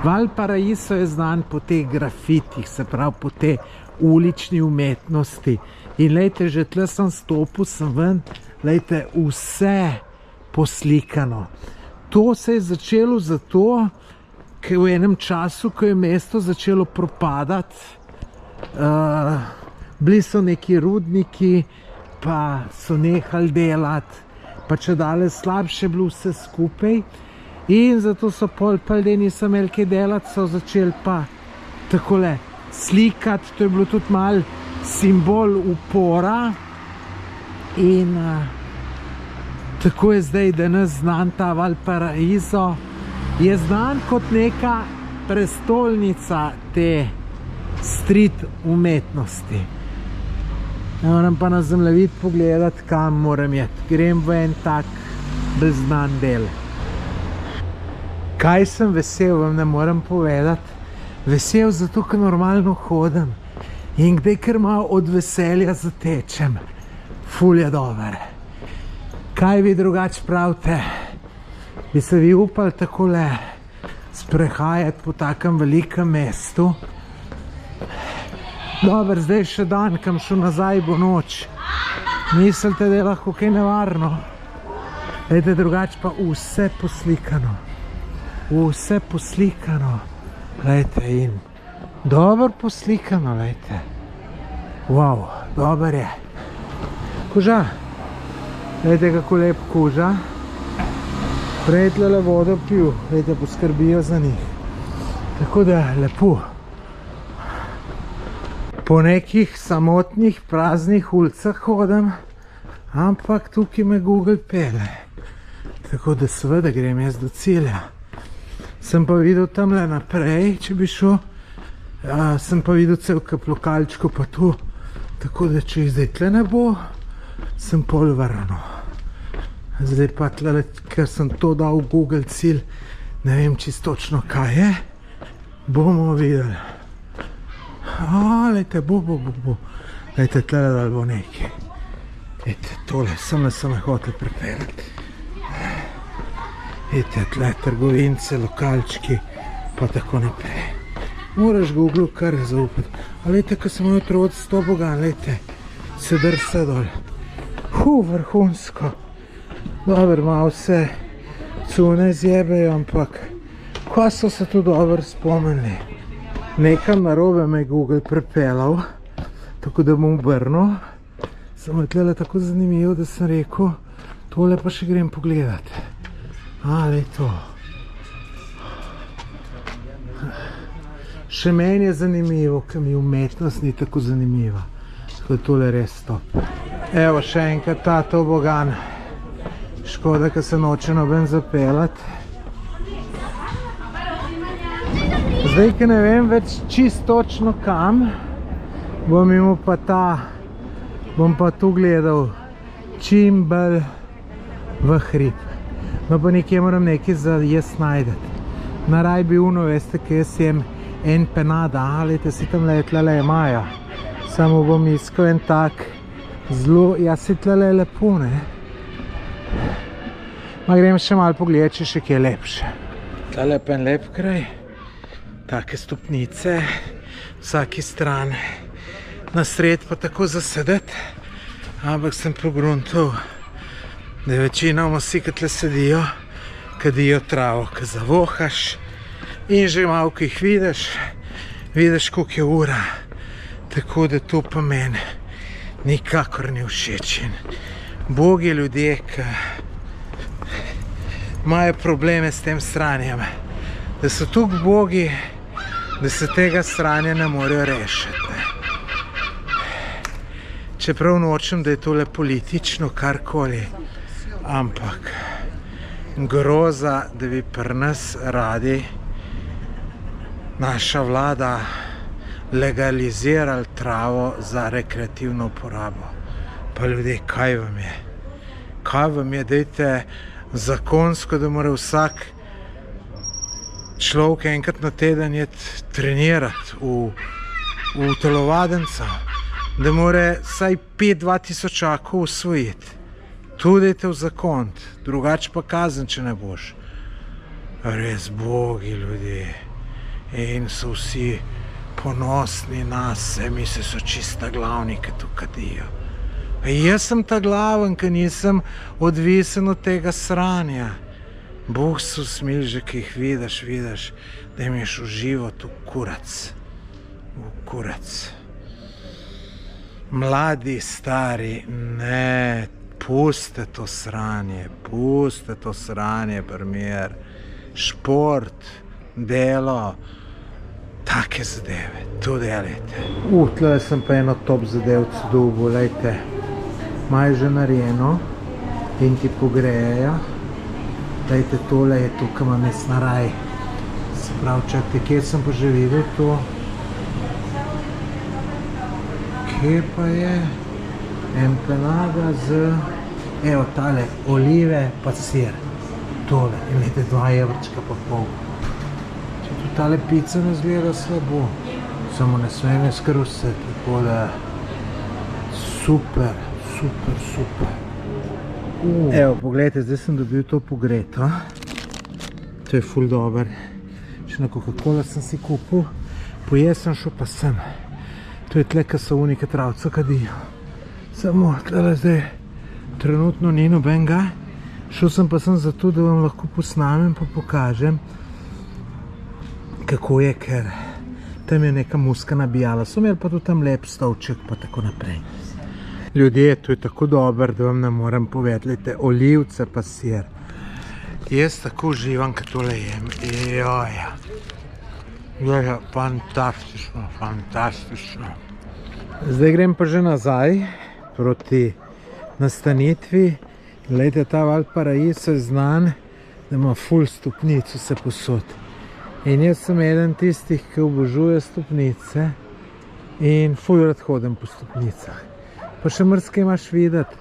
[SPEAKER 1] Valparaiso je znan po teh grafitih, se pravi po tej ulični umetnosti. In lejte, že tle sem stopil, sem ven, lejte, vse poslikano. To se je začelo zato, ker v enem času, ko je mesto začelo propadati, bili so neki rudniki, pa so nehali delati, pa če dale slabše bilo vse skupaj. In zato so pol ljudje niso imeli kaj delati, so začeli pa takole slikati, to je bilo tudi malo simbol upora in tako je zdaj danes znan ta Valparaiso. Je znan kot neka prestolnica te street umetnosti. Moram pa na zemljevid pogledati, kam moram iti. Grem v en tak bolj znan del.
[SPEAKER 2] Kaj sem vesel, vam ne morem povedati. Vesel zato, ker normalno hodim. In kdaj, ker malo od veselja zatečem. Ful je dober. Kaj vi drugače pravite? Bi se vi upali takole sprehajati po takem velikem mestu? Dober, zdaj še dan, kam šel nazaj, bo noč. Mislite, da je lahko kaj nevarno? Glejte, drugače pa vse poslikano. Vse poslikano. Glejte, in dobro poslikano, glejte. Wow, dober je. Kuža. Glejte, kako lep kuža. Prej tlele vodo pil. Glejte, poskrbijo za njih. Tako da, lepo. Po nekih samotnih, praznih ulicah hodim, ampak tukaj me Google pele. Tako da seveda grem jaz do cilja. Sem pa videl tamle naprej, če bi šel, sem pa videl cel kup lokalčkov pa tu. Tako da, če jih zdaj tle ne bo, sem pol vrnil. Zdaj pa tle, ker sem to dal v Google cilj, ne vem čisto točno kaj je, bomo videli. Lejte, bo. Lejte, tle dal bo nekaj. Lejte, tole, sem me hotel prepeljati. Lejte, tle trgovince, lokalčki, pa tako naprej. Moraš Google kar zaupati. Lejte, ko sem jutro od 100 bogan, lejte, se drsa dol. Vrhunsko. Dober, malo se cune zjebejo, ampak ko so se tu dobro spomnili. Nekam narobe me je Google prepeljal, tako da bom obrnil. Samo je tlele tako zanimivo, da sem rekel, tole pa še grem pogledat. Lej to. Še meni je zanimivo, ker mi umetnost ni tako zanimiva. Tako da tole res top. Evo še enkrat ta tobogan. Škoda, ker se noče noben zapeljati. Zdaj, ker ne vem več čist točno kam, bom pa tu gledal čim bolj v hrib. No pa nekje moram nekaj za jaz najdeti. Naraj bi uno, veste, kaj jaz jem empanada, lejte, si tam tlele je Maja. Samo bom iskal en tak zelo, si tlele je lepo, ne? Ma grem še malo pogledati, če še kje je lepše. Tlele pa en lep kraj. Take stopnice, vsaki stran. Na sred pa tako zasedeti. Ampak sem pogruntal, da je večina vsi, ki tle sedijo, kadijo travo, ki zavohaš. In že malo, ki jih vidiš, koliko je ura. Tako da to pa meni nikakor ni všeč. Bogi ljudje, ki imajo probleme s tem sranjem, da so toliko bogi, da se tega sranja ne morejo rešiti. Čeprav nočem, da je tole politično karkoli, ampak groza, da bi pri nas radi naša vlada legalizirali travo za rekreativno uporabo. Pa ljudje, kaj vam je? Kaj vam je, dajte zakonsko, da mora vsak človek enkrat na teden trenirati v telovadenca, da mora vsaj 5-2000 usvojiti. Tu dajte v zakon, drugače pa kazen, če ne boš. Res bogi ljudje. In so vsi ponosni na se, misli so čista glavni, ki tu kadijo. Jaz sem ta glaven, ki nisem odvisen od tega sranja. Bog se usmil že, ki jih vidiš, da jim ješ v život v kurac. Mladi, stari, ne, puste to sranje, primer, šport, delo, take zadeve, to delajte. Tle sem pa eno top zadevco dobil, lejte, maj že narejeno in ti pogrejejo. Lejte, tole je to, kaj imam jaz na raj. Se pravi, čakajte, kje sem pa že videl to? Kje pa je? Empanada z, evo tale, olive pa sir.
[SPEAKER 1] tole in glede 2 evrčka pa pol. Če tudi tale pica ne zgleda slabo, samo ne smem jaz kar vse, tako da super, super, super. Evo, pogledajte, zdaj sem dobil to pogreto. To je ful dober. Še na Coca-Cola sem si kupil, pojel sem, šel pa sem. To je tle, ka so unike travca kadijo. Samo tle zdaj trenutno ni nobenega. Šel sem pa sem zato, da vam lahko posnamem pa pokažem, kako je, ker tam je neka muska nabijala. So imeli pa tudi tam lep stolček pa tako naprej. Ljudje, to je tako dober, da vam ne morem povedati, olivce pa sir. Jaz tako uživam, kad tole jem. Joja. Joja, fantastično, fantastično. Zdaj grem pa že nazaj proti nastanitvi. Glejte, ta Valparaiso je znan, da ima ful stopnic vse posod. In jaz sem eden tistih, ki obožuje stopnice in ful rad hodim po stopnicah. Pa še mrske imaš videti.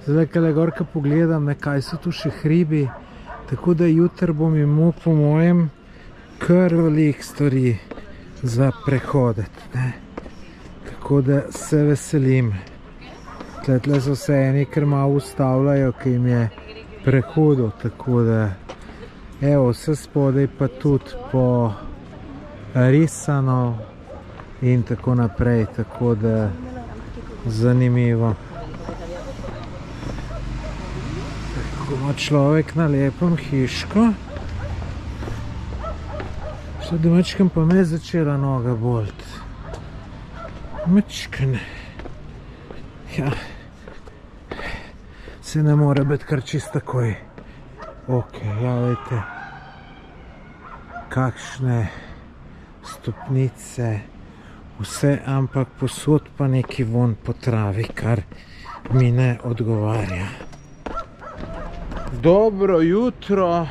[SPEAKER 1] Zdaj, kale gorka pogledam, kaj so tu še hribi. Tako da jutri bom imel po mojem kar veliko stvari za prehoditi. Tako da se veselim. Tle so se eni kar malo ustavljajo, ki jim je prehodil. Tako da, evo, vse spodaj pa tudi po risano in tako naprej. Tako da, zanimivo. Ko ima človek na lepem hiško, še domačkam pa me je začela noga bolt. Mačkane. Ja. Se ne more biti kar čist takoj. Ok, ja, vejte. Kakšne stopnice, vse, ampak posod pa neki von po travi, kar mi ne odgovarja. Dobro jutro,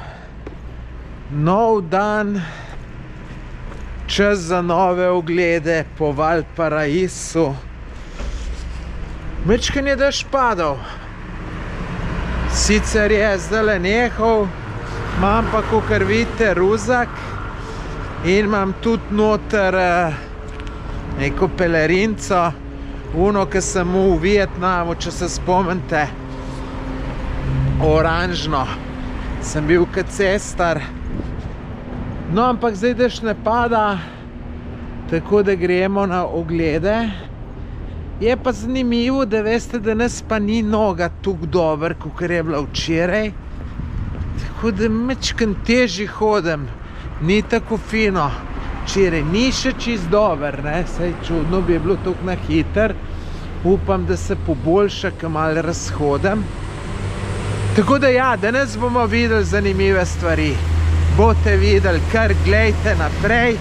[SPEAKER 1] nov dan, čas za nove oglede po Valparaisu. Mičken je dež padal, sicer je zdaj nehal, imam pa, kakor vidite, ruzak in imam tudi noter neko pelerinco, uno, ki sem mu v Vietnamu, če se spomnite, oranžno, sem bil kot cestar. No, ampak zdaj dež ne pada, tako da gremo na oglede. Je pa zanimivo, da veste, da nas pa ni noga tako dober, kakor je bila včeraj. Tako da mečken težji hodim, ni tako fino. Včeraj ni še čist dober, ne, saj čudno bi bilo tako na hiter. Upam, da se poboljša, ko malo razhodem. Tako da ja, danes bomo videli zanimive stvari. Boste videli, kar glejte naprej.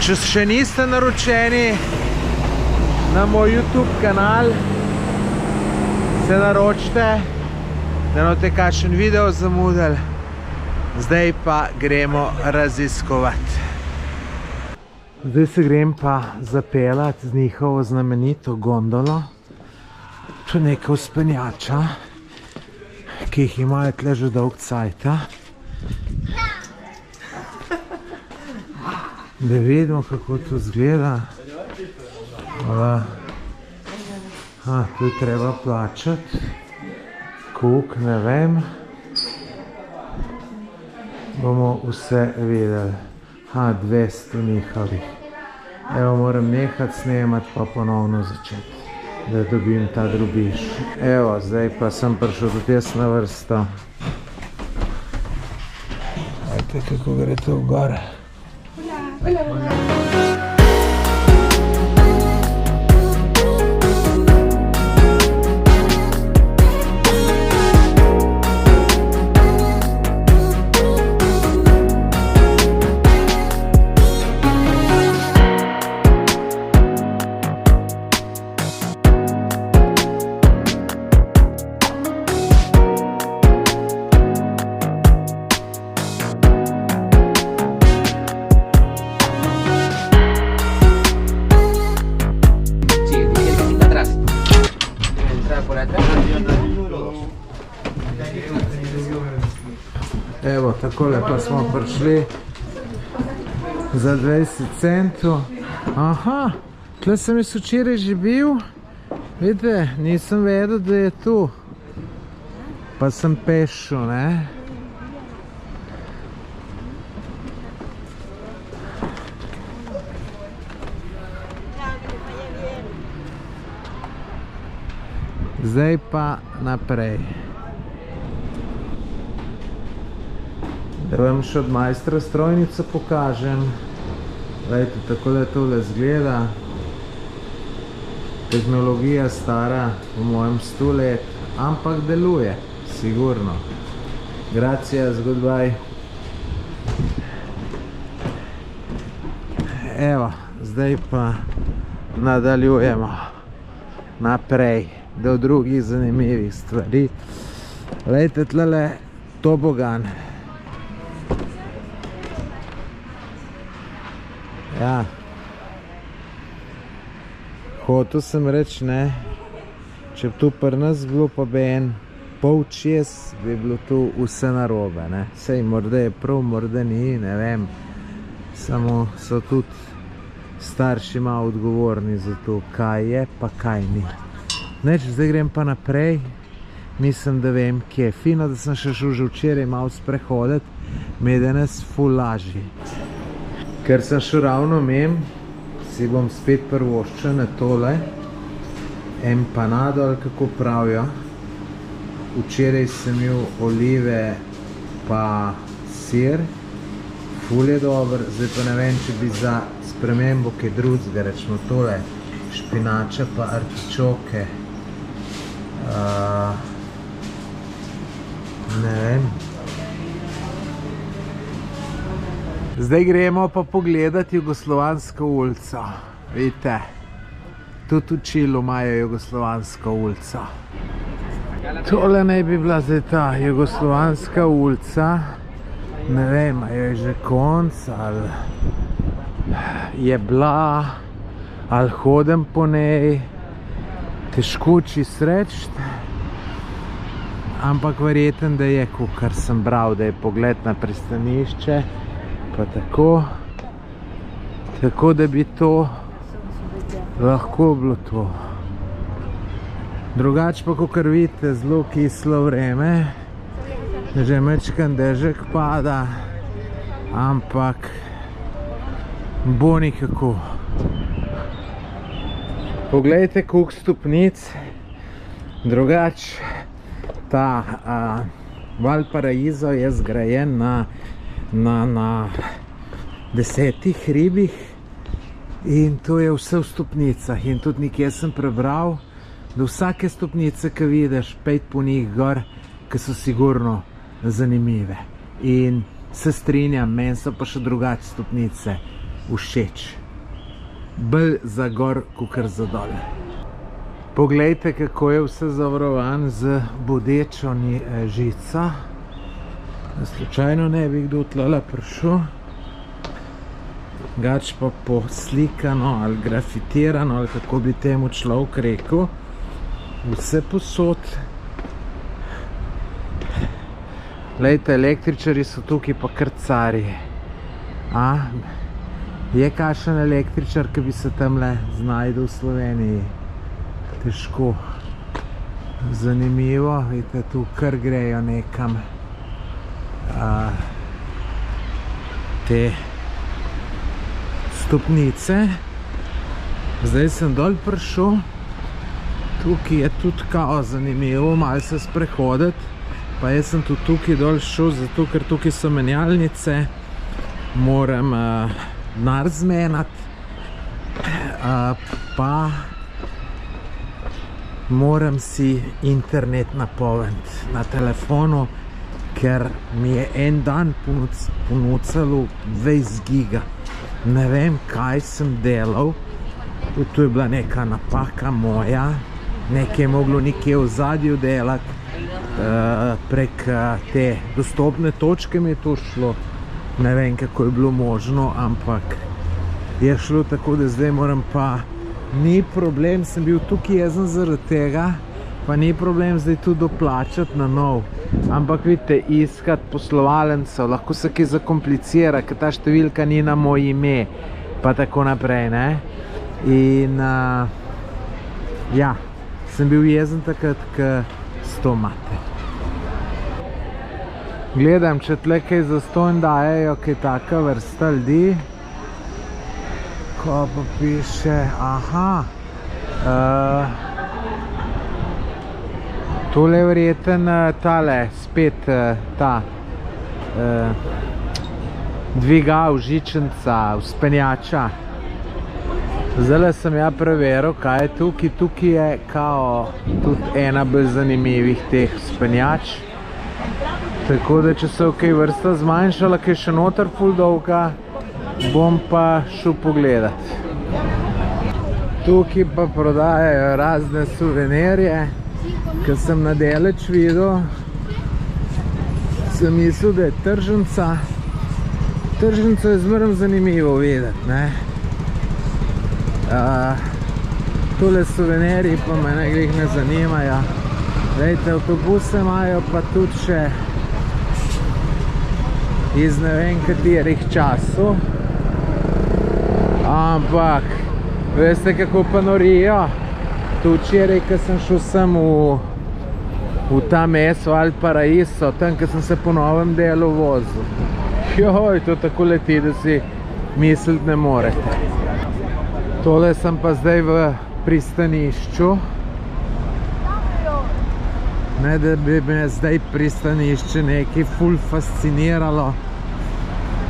[SPEAKER 1] Če še niste naročeni na moj YouTube kanal, se naročite, da boste kakšen video zamudili. Zdaj pa gremo raziskovati. Zdaj se grem pa zapeljati z njihovo znamenito gondolo. To je neka vzpenjača, ki jih imajo tle že dolg cajta. Da vidimo, kako to izgleda. Tu je treba plačati. Koliko, ne vem. Bomo vse videli. 200 njihovih. Evo, moram nehati snemati pa ponovno začeti, da dobim ta drobiž. Evo, zdaj pa sem prišel tudi jaz na vrsto. Vidite, kako gre to v gor.
[SPEAKER 2] Evo, takole pa smo prišli za 20 centov. Aha, tle sem jaz včeraj že bil. Vidite, nisem vedel, da je tu. Pa sem pešel, ne? Zdaj pa naprej. Da vam še od majstra strojnico pokažem. Glejte, takole tole zgleda. Tehnologija stara v mojem 100 let, ampak deluje, sigurno. Gracias, goodbye. Evo, zdaj pa nadaljujemo naprej do drugih zanimivih stvari. Glejte, tlele tobogan. Ja. Hotel sem reči, ne, če bi tu pri nas bilo pa bi en pol čez, bi bilo tu vse narobe, ne. Sej, morda je prav, morda ni, ne vem. Samo so tudi starši malo odgovorni za to, kaj je pa kaj ni. Neč, zdaj grem pa naprej. Mislim, da vem, kje je fino, da sem še šel že včeraj malo sprehoditi, mi je danes ful lažji. Ker sem šel ravno mem, si bom spet prvoščil na tole empanado, ali kako pravijo. Včeraj sem imel olive pa sir, ful je dober, zdaj pa ne vem, če bi za spremembo kaj drugega, rečemo tole, špinača pa artičoke. Ne vem. Zdaj gremo pa pogledati Jugoslovansko ulico. Vidite, tudi v Čilu imajo Jugoslovansko ulico. Tole naj bi bila zdaj ta Jugoslovanska ulica. Ne vem, a je že konc, ali je bila, ali hodim po njej. Težko čisto reči, ampak verjetno, da je, kar sem bral, da je pogled na pristanišče, pa tako da bi to lahko bilo to. Drugače pa, kakor vidite, zelo kislo vreme, že majčkeno dežek pada, ampak bo nikako. Poglejte, koliko stopnic. Drugače, ta Valparaiso je zgrajen na 10 hribih in to je vse v stopnicah. In tudi nekje sem prebral, da vsake stopnice, ki vidiš, pejt po njih gor, ki so sigurno zanimive. In se strinjam, meni so pa še drugače stopnice všeč. Bolj za gor, kakor za dol. Poglejte, kako je vse zavarovan z bodečo žico. Slučajno ne bi kdo tlele prišel. Gač pa poslikano ali grafitirano, ali kako bi temu človek rekel. Vse posod. Glejte, električari so tukaj pa krcarji. Je kakšen električar, ki bi se tamle znajdel v Sloveniji? Težko. Zanimivo, vidite, tu kar grejo nekam te stopnice. Zdaj sem dol prišel. Tukaj je tudi kao zanimivo, malo se sprehoditi. Pa jaz sem tudi tukaj dol šel, zato ker tukaj so menjalnice. Moram denar zmeniti, pa moram si internet napolniti na telefonu, ker mi je en dan ponucalo 20 giga. Ne vem, kaj sem delal. Tu je bila neka napaka moja, nekaj je moglo nekje v zadju delati. Prek te dostopne točke mi je to šlo. Ne vem, kako je bilo možno, ampak je šlo tako, da zdaj moram pa, ni problem, sem bil tukaj jezen zaradi tega, pa ni problem zdaj tudi doplačati na nov. Ampak vidite, iskati poslovalnico, lahko se kaj zakomplicira, ker ta številka ni na moj ime, pa tako naprej, ne. In ja, sem bil jezen takrat, ko s to imate. Gledam, če tle kaj zastonj dajejo, kaj taka vrsta ljudi. Ko pa piše, aha, tole je verjeten tale, spet ta dvigal, žičenca, vzpenjača. Zdaj sem ja preveril, kaj je tukaj. Tukaj je kao tudi ena bolj zanimivih teh vzpenjač. Tako da, če se je kaj vrsta zmanjšala, ki je še noter ful dolga, bom pa šel pogledat. Tukaj pa prodajajo razne suvenirje, ki sem nadaleč videl. Sem mislil, da je tržnica. Tržnico je zmeraj zanimivo videti, ne. Tole suvenirji pa me glih ne zanimajo. Glejte, avtobuse imajo pa tudi še iz ne vem katerih časov. Ampak, veste kako pa norijo? Tu včeraj, ko sem šel sem v ta mesto Valparaiso, tam, ko sem se po novem delu vozil. Joj, to tako leti, da si misliti ne morete. Tole sem pa zdaj v pristanišču. Ne, da bi me zdaj pristanišče nekaj ful fasciniralo.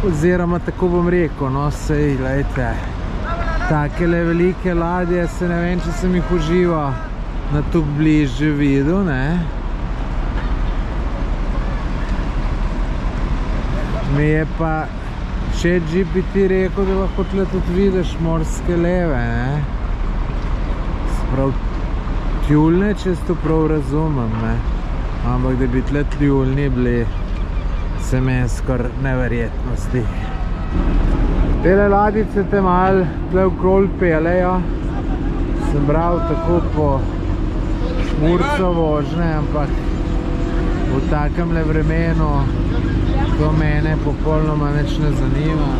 [SPEAKER 2] Oziroma, tako bom rekel, no, sej, glejte, takele velike ladje, se ne vem, če sem jih užival na tuk bližje videl, ne. Mi je pa ChatGPT rekel, da lahko tle tudi vidiš morske leve, ne. Sprav tjulne, če to prav razumem, ne. Ampak da bi tle tjulni bili, se meni skor neverjetno zdi. Tele ladice te malo tle okrol pelejo. Sem bral tako po urco vožnje, ampak v takemle vremenu to mene popolnoma nič ne zanima.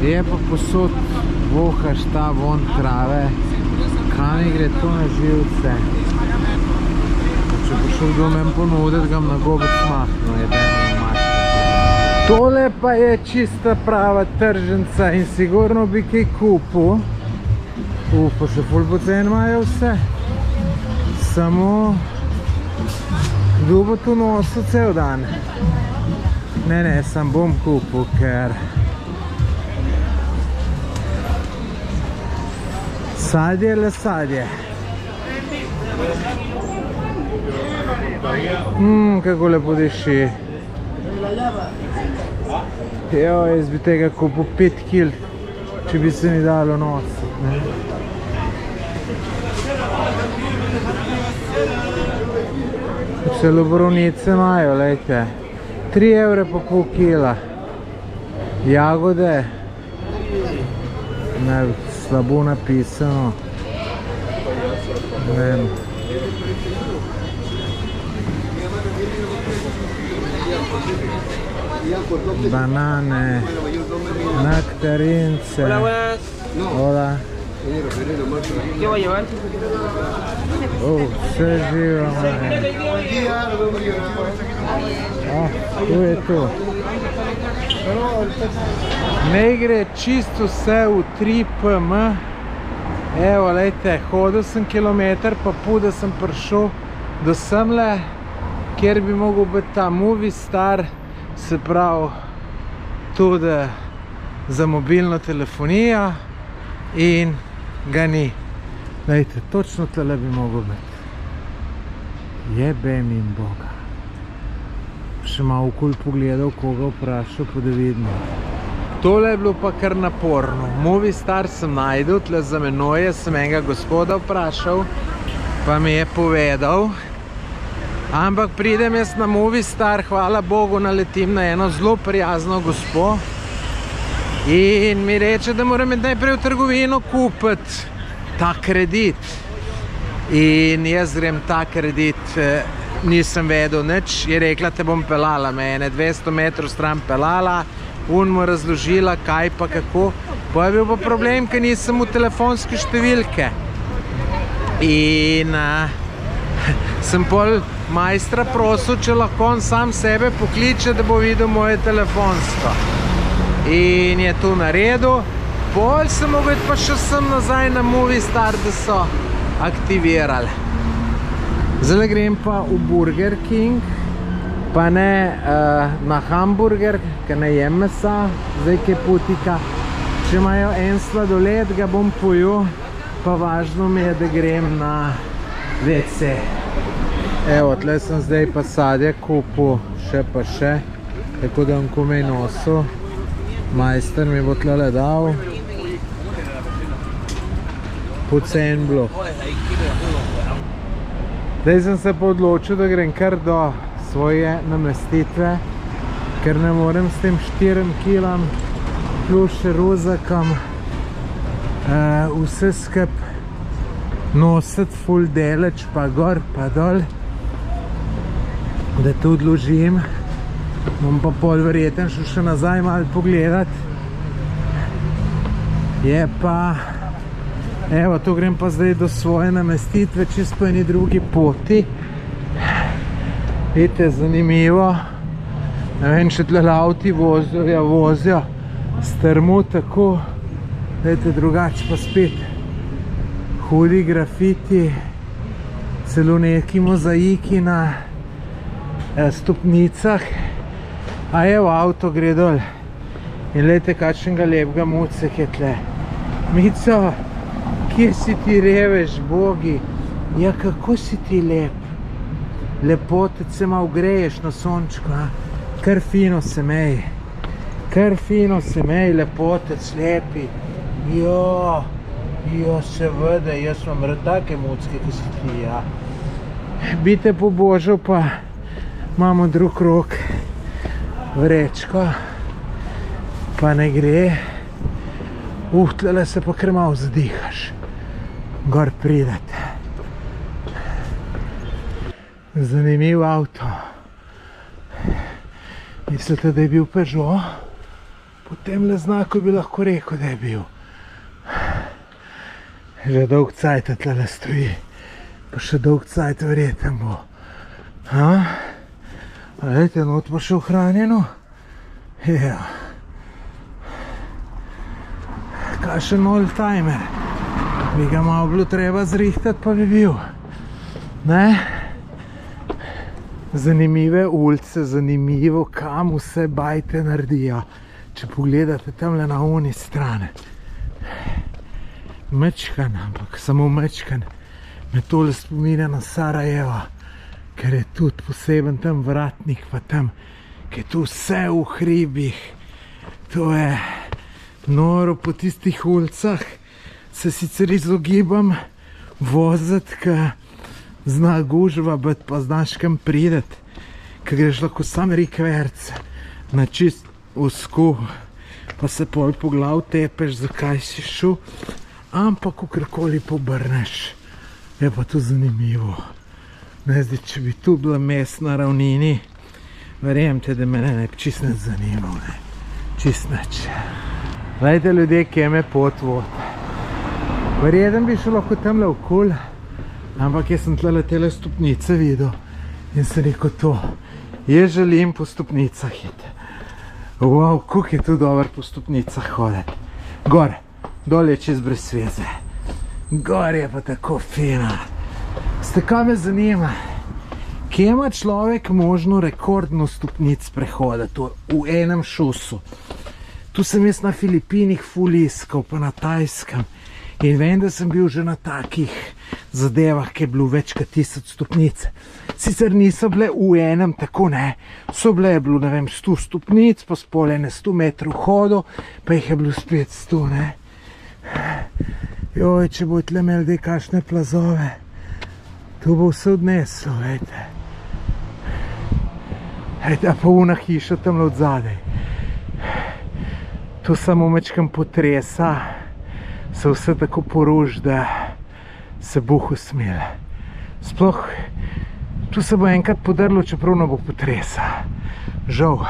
[SPEAKER 2] Je pa posod vohaš ta von trave, kam mi gre to na živce. Če bo šel kdo meni ponuditi, ga na gobec mahno, jedemo mačke. Tole pa je čista prava tržnica in sigurno bi kaj kupil. Pa še ful pocen imajo vse. Samo kdo bo tu nosil cel dan? Ne, sam bom kupil, ker sadje le sadje. Kako lepo diši. Jaz bi tega kupil 5 kil, če bi se mi dalo nositi, ne. Celo borovnice imajo, lejte. 3 evre pa pol kila. Jagode. Ne, slabo napisano. Ne vem. Banane, nektarince. Hola.
[SPEAKER 4] ¿Qué va a llevar?
[SPEAKER 2] Vse živo. Tu je to. Ne gre čisto vse v 3 PM. Evo, lejte, hodil sem kilometer, pa pol, da sem prišel do semle, kjer bi mogel biti ta Movistar, se pravi tudi za mobilno telefonijo, in ga ni. Lejte, točno tole bi mogel biti. Jebem jim Boga. Še malo okoli pogledal, koga vprašal, pa da vidimo. Tole je bilo pa kar naporno. Movistar sem najdel, tle za menoj, sem enega gospoda vprašal, pa mi je povedal. Ampak pridem jaz na Movistar, hvala Bogu, naletim na eno zelo prijazno gospo. In mi reče, da moram najprej v trgovino kupiti ta kredit.
[SPEAKER 1] In jaz grem ta kredit, nisem vedel nič, je rekla, te bom pelala, me je 200 metrov stran pelala, mu razložila, kaj pa kako. Pa je bil pa problem, ker nisem v telefonske številke. In sem pol majstra prosil, če lahko on sam sebe pokliče, da bo videl moje telefonsko. In je to naredil. Pol sem mogel pa še sem nazaj na Movistar, da so aktivirali. Zdaj grem pa v Burger King, pa ne na hamburger, ker ne jem mesa, zdaj kaj putika. Če imajo en sladoled, ga bom pojel, pa važno mi je, da grem na WC. Evo, tle sem zdaj pa sadje kupil, še pa še, tako da bom komaj nosil. Majster mi bo tle dal. Pocen bilo. Zdaj sem se pa odločil, da grem kar do svoje namestitve, ker ne morem s tem 4 kilam plus še ruzakom vse skup nositi ful deleč, pa gor, pa dol, da to odložim. Bom pa pol verjeten šel še nazaj malo pogledat. Je pa, evo, tu grem pa zdaj do svoje namestitve, čist po eni drugi poti. Vidite, zanimivo. Ne vem, če tle avti vozijo strmo tako. Vidite, drugače pa spet hudi grafiti, celo neki mozaiki na stopnicah. A evo, avto gre dol. In gledajte, kakšnega lepega mucek je tle. Mico, kje si ti revež, bogi? Ja, kako si ti lep? Lepotec se malo greješ na sončku, a? Kar fino se mej. Kar fino se mej, lepotec, lepi. Jo, seveda, jaz imam rad take mucke, ki si ti, ja. Bite po božju, pa imamo drug rok vrečko, pa ne gre. Tlele se pa kar malo zadihaš. Gor pridete. Zanimiv avto. Mislite, da je bil Peugeot? Po temle znaku bi lahko rekel, da je bil. Že dolg cajt tlele stoji. Pa še dolg cajt verjeten bo. Gledajte, not pa še ohranjeno. Ja. Kakšen oldtimer. Bi ga malo bilo treba zrihtati, pa bi bil. Ne? Zanimive ulice, zanimivo, kam vse bajte naredijo. Če pogledate tamle na oni strani. Mečkan, ampak samo mečkan. Me tole spominja na Sarajevo, ker je tudi poseben tam vratnik, pa tam, ker je tu vse v hribih. To je noro po tistih ulicah. Se sicer izogibam voziti, ker zna gužva biti, pa znaš kam prideti, ker greš lahko sam rikverc na čist usku, pa se pol po glav tepeš, zakaj si šel, ampak kakorkoli pobrneš. Je pa to zanimivo. Ne, zdaj, če bi tu bila mest na ravnini, verjemte, da me ne bi čist nič zanimal, ne. Čist nič. Glejte, ljudje, kje me pot vodi. Verjetno bi šel lahko tamle okoli, ampak jaz sem tle tele stopnice videl in sem rekel to. Jaz želim po stopnicah iti. Wow, kako je tu dobro po stopnicah hoditi. Gor, dol je čez brez sveze. Gor je pa tako fina. Ste, kaj me zanima? Kje ima človek možno rekordno stopnic prehoditi v enem šosu? Tu sem jaz na Filipinih ful iskal, pa na Tajskem. In vem, da sem bil že na takih zadevah, ki je bilo več kot 1000 stopnic. Sicer niso bile v enem, tako ne. So bile, je bilo, ne vem, 100 stopnic, pa spol 100 metrov hodo, pa jih je bilo spet 100, ne. Joj, če bo tle imel kakšne plazove, to bo vse odneslo, vejte. Ejte, pa una hiša tamle od zadaj. To samo mečkam potresa, se vse tako poruž, da
[SPEAKER 2] se Bog usmil. Sploh, tu se bo enkrat podrlo, čeprav ne bo potresa. Žal,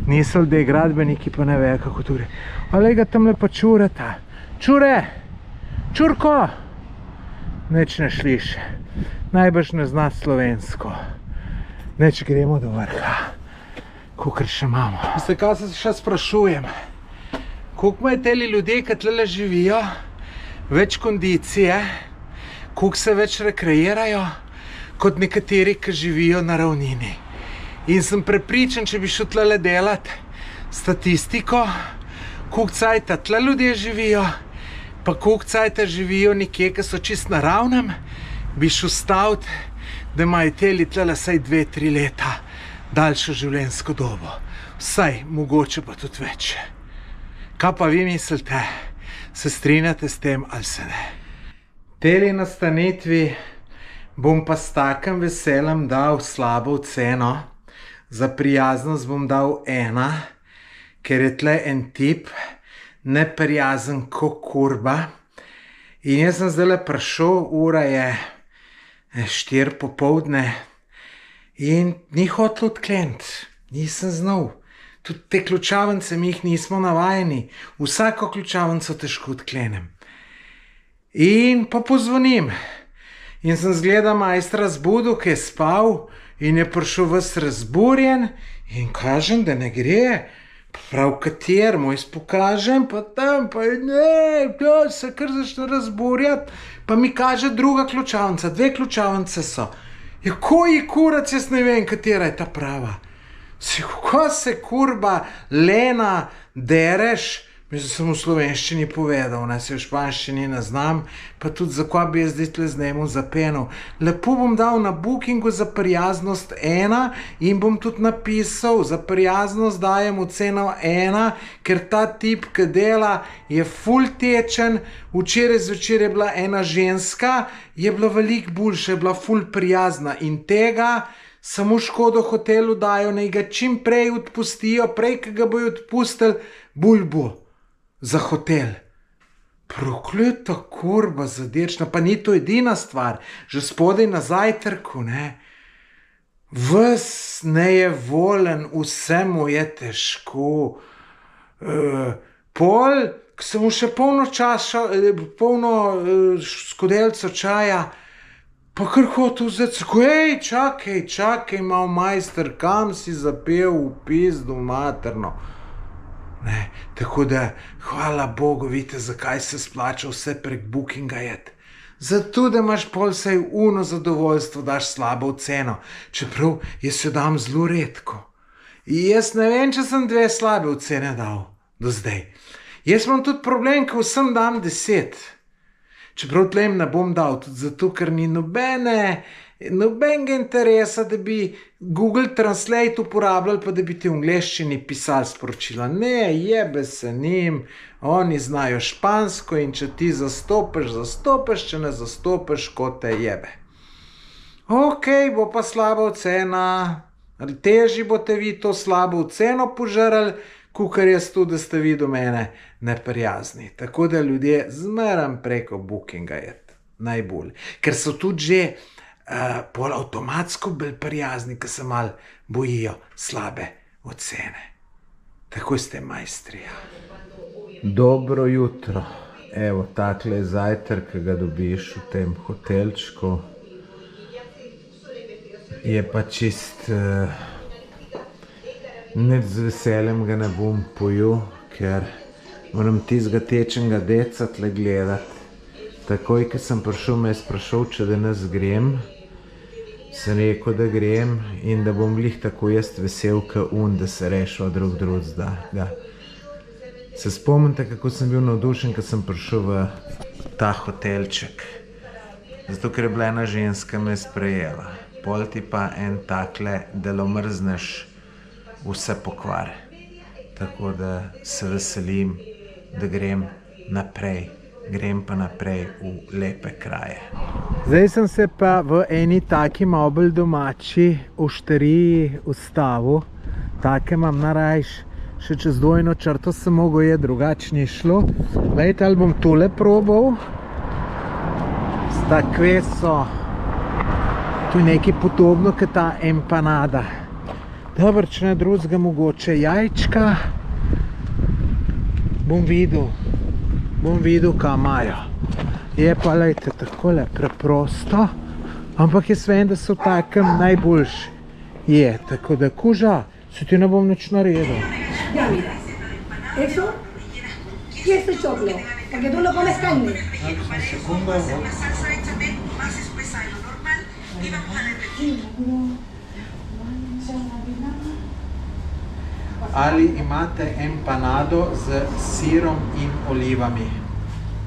[SPEAKER 2] niso ljudje gradbeniki, pa ne vejo, kako tu gre. Ale ga tamle pa čurata. Čure! Čurko! Neč ne sliši. Najbrž ne zna slovensko. Neč gremo do vrha. Kakor še imamo. Veste, kaj se še sprašujem? Koliko imajo teli ljudje, ki tle živijo, več kondicije, koliko se več rekreirajo, kot nekateri, ki živijo na ravnini. In sem prepričan, če bi šel tle delat statistiko, koliko cajta tle ljudje živijo, pa koliko cajta živijo nekje, ki so čist naravnem, bi šel staviti, da imajo teli tle vsaj 2-3 leta daljšo življenjsko dobo. Vsaj, mogoče pa tudi več. Kaj pa vi mislite? Se strinjate s tem ali se ne? Teli nastanitvi bom pa s takim veseljem dal slabo oceno. Za prijaznost bom dal 1, ker je tle en tip, neprijazen kot kurba. In jaz sem zdajle prišel, ura je 4 popoldne in ni hotel odkleniti, nisem znal. Tudi te ključavnice mi jih nismo navajeni, vsako ključavnico težko odklenem. In pa pozvonim. In sem zgleda majstra zbudil, ki je spal in je prišel ves razburjen in kažem, da ne gre. Prav kater, moj spokažem, pa tam, pa ne, to se kar začne razburjati. Pa mi kaže druga ključavnica, 2 ključavnice so. Ja, koji kurac, jaz ne vem, katera je ta prava. Kako se kurba lena dereš, mislim, sem v slovenščini povedal, ne, se v španščini ne znam, pa tudi zakaj bi jaz zdaj tle z njemu zapenil. Lepo bom dal na Bookingu za prijaznost 1 in bom tudi napisal, za prijaznost dajem oceno 1, ker ta tip, ki dela, je ful tečen. Včeraj zvečer je bila ena ženska, je bila veliko boljša, je bila ful prijazna in tega samo škodo hotelu dajo, naj ga čim prej odpustijo, prej, ki ga bojo odpustili, bolj bo za hotel. Prokleta kurba zadečna, pa ni to edina stvar, že spodaj na zajtrku, ne. Ves nejevolen, vse mu je težko. Pol, ko sem mu še polno skodelco čaja, pa kar hotel vzeti, čakaj, malo majster, kam si zapel v pizdu materno. Ne, tako da, hvala Bogu, vidite, zakaj se splača vse prek Bookinga jeti. Zato, da imaš pol vsaj uno zadovoljstvo, daš slabo oceno, čeprav jaz jo dam zelo redko. In jaz ne vem, če sem 2 slabe ocene dal do zdaj. Jaz imam tudi problem, ko vsem dam 10. Čeprav tlem ne bom dal, tudi zato, ker ni nobenega interesa, da bi Google Translate uporabljali, pa da bi ti v angleščini pisali sporočila. Ne, jebe se njim, oni znajo špansko in če ti zastopiš, če ne zastopiš, kot te jebe. Ok, bo pa slaba ocena, ali težji boste vi to slabo oceno požrali, kukar jaz tudi, da ste vi do mene neprijazni. Tako da ljudje zmeram preko Bookinga jeti, najbolj. Ker so tudi že pol avtomatsko bolj prijazni, ki se malo bojijo slabe ocene. Tako ste majstri. Dobro jutro. Evo, takle je zajtrk, ki ga dobiš v tem hotelčku. Je pa čist... Nič z veseljem ga ne bom pojel, ker moram tistega tečenega deca tle gledati. Takoj, ko sem prišel, me je sprašal, če danes grem. Sem rekel, da grem in da bom glih tako jaz vesel, da se rešva drug da. Se spomnite, kako sem bil navdušen, ko sem prišel v ta hotelček. Zato, ker je bila ena ženska me sprejela. Pol ti pa en takle, da mrzneš vse pokvare. Tako da se veselim, da grem naprej. Grem pa naprej v lepe kraje. Zdaj sem se pa v eni taki malo bolj domači ošteriji ustavil. Take imam narajš, še čez dvojno črto sem mogel je, drugače ni šlo. Lejte, ali bom tole probal. sta queso. Tu je nekaj podobno kot ta empanada. Dobro, če ne drugega mogoče jajčka. Bom videl, kaj imajo. Je pa, lejte, takole preprosto, ampak jaz vem, da so v takem najboljši. Je, tako da kuža, se ti ne bom nič naredil.
[SPEAKER 6] Ya mira, eso y este choclo, porque tú no comes carne.
[SPEAKER 2] Ali imate empanado z sirom in olivami?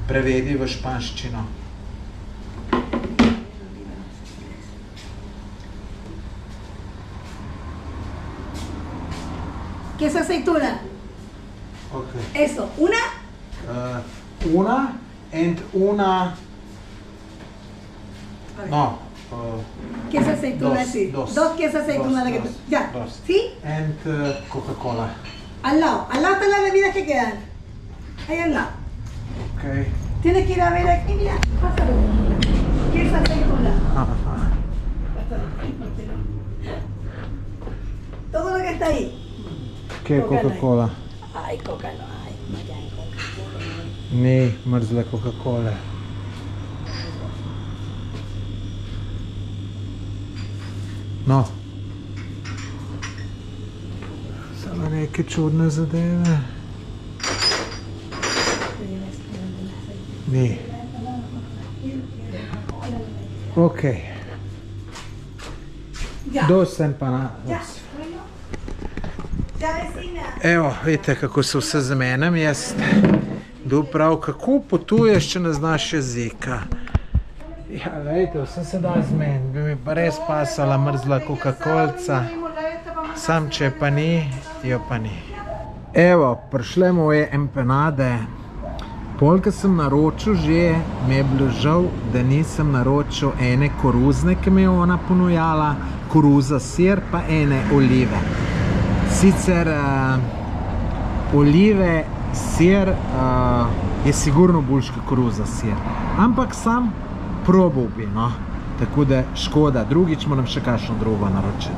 [SPEAKER 2] Prevedi v španščino.
[SPEAKER 6] Queso aceituna.
[SPEAKER 2] Okay.
[SPEAKER 6] Eso, una.
[SPEAKER 2] Una and una... No.
[SPEAKER 6] Queso aceituna, sí. Dos quesos aceituna. Ya, ¿sí?
[SPEAKER 2] And Coca-Cola.
[SPEAKER 6] Al lado están las bebidas que quedan. Ahí al lado.
[SPEAKER 2] Okay.
[SPEAKER 6] Tienes que ir a ver aquí, mira, pásalo. Queso aceituna. Todo lo que está ahí.
[SPEAKER 2] ¿Qué Coca-Cola?
[SPEAKER 6] Ay, Coca no hay.
[SPEAKER 2] Ne, mrzle Coca-Cola. No. Samo neke čudne zadeve. Ne. Ok. Dos empanadas. Evo, vidite kako se vse zamenjam jaz. Prav, kako potuješ, če ne znaš jezika? Ja, lejte, vse se da zmeniti. Bi mi pa res pasala mrzla Coca-Colca. Sam, če pa ni, jo pa ni. Evo, prišle moje empanade. Polka sem naročil že, mi je bilo žal, da nisem naročil ene koruzne, ki mi je ona ponujala, koruza sir, pa ene olive. Sicer olive, sir je sigurno boljši kot koruza sir, ampak sam probal bi, no. Tako da škoda, drugič moram še kakšno drugo naročiti.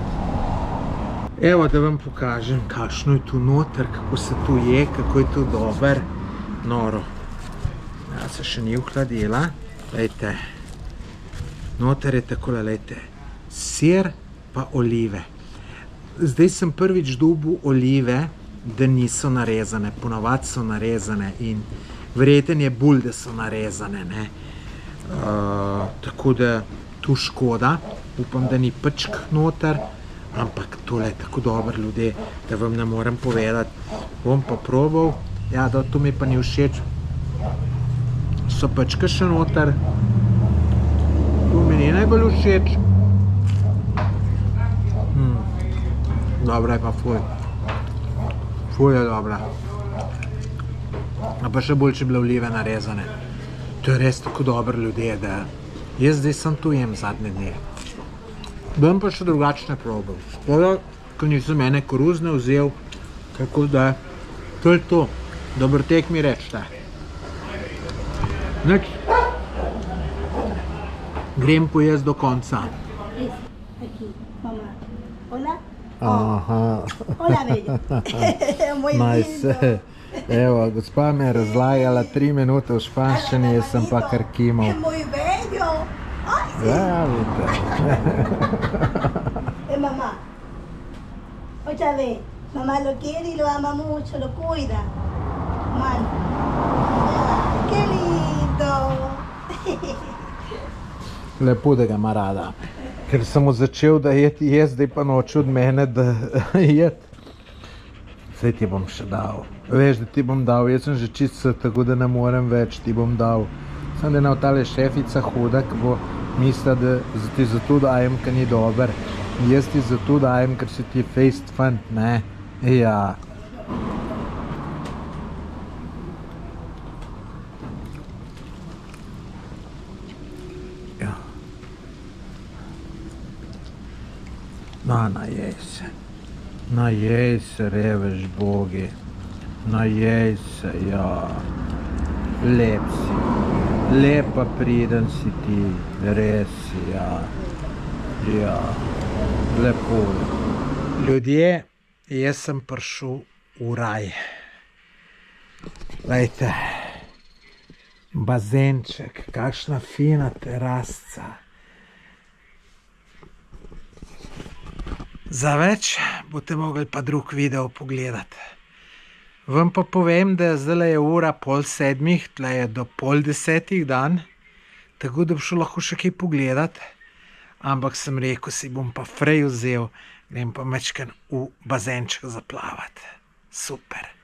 [SPEAKER 2] Evo, da vam pokažem, kakšno je tu noter, kako se tu je, kako je tu dober. Noro. Ja, se še ni ohladila. Lejte, noter je takole, lejte, sir pa olive. Zdaj sem prvič dobil olive, da niso narezane, ponavadi so narezane in verjeten je bolj, da so narezane, ne. Tako da tu škoda, upam, da ni pečk noter, ampak tole je tako dober ljudje, da vam ne morem povedati. Bom pa probal, ja, da to mi pa ni všeč. So pečke še noter, to mi ni najbolj všeč. Dobra je pa fuj. Fuj je dobra. A pa še bolj, če bile olive narezane. To je res tako dober ljudje, da jaz zdaj sem tu jem zadnje dne. Bom pa še drugačne probal. Škoda, ko nisem ene koruzne vzel, kako da to je to. Dober tek mi rečete. Nič. Grem pojesti do konca.
[SPEAKER 6] Hola.
[SPEAKER 2] Aha.
[SPEAKER 6] Hola, bello. Muy lindo.
[SPEAKER 2] Evo, gospa me je razlagala 3 minute v španščini, jaz sem pa kar kimal.
[SPEAKER 6] Muy bello. Ay, sí.
[SPEAKER 2] Ja, vidite.
[SPEAKER 6] Mamá. Otra vez. Mamá lo quiere y lo ama mucho, lo cuida. Man. Ay, qué lindo.
[SPEAKER 2] Lepo, da ga ima rada. Ker sem mu začel da jeti jaz, zdaj pa noče od mene da jeti. Zdaj ti bom še dal. Veš, da ti bom dal, jaz sem že čisto, tako da ne morem več, ti bom dal. Sem da je tale šefica huda, ki bo mislila, da ti zato dajem, ker ni dober. Jaz ti zato dajem, ker si ti fejst fant, ne? Ja. No, najej se, revež bogi, najej se, ja, lep si. Lepa priden si ti, res si, ja. Ja, lepo.
[SPEAKER 1] Ljudje, jaz sem prišel v raj. Glejte, bazenček, kakšna fina terasca. Za več boste mogli pa drug video pogledati. Vam pa povem, da zdaj je ura 6:30, tle je do 9:30 dan, tako da bi šel lahko še kaj pogledati, ampak sem rekel, si bom pa frej vzel, grem pa mečken v bazenček zaplavati. Super.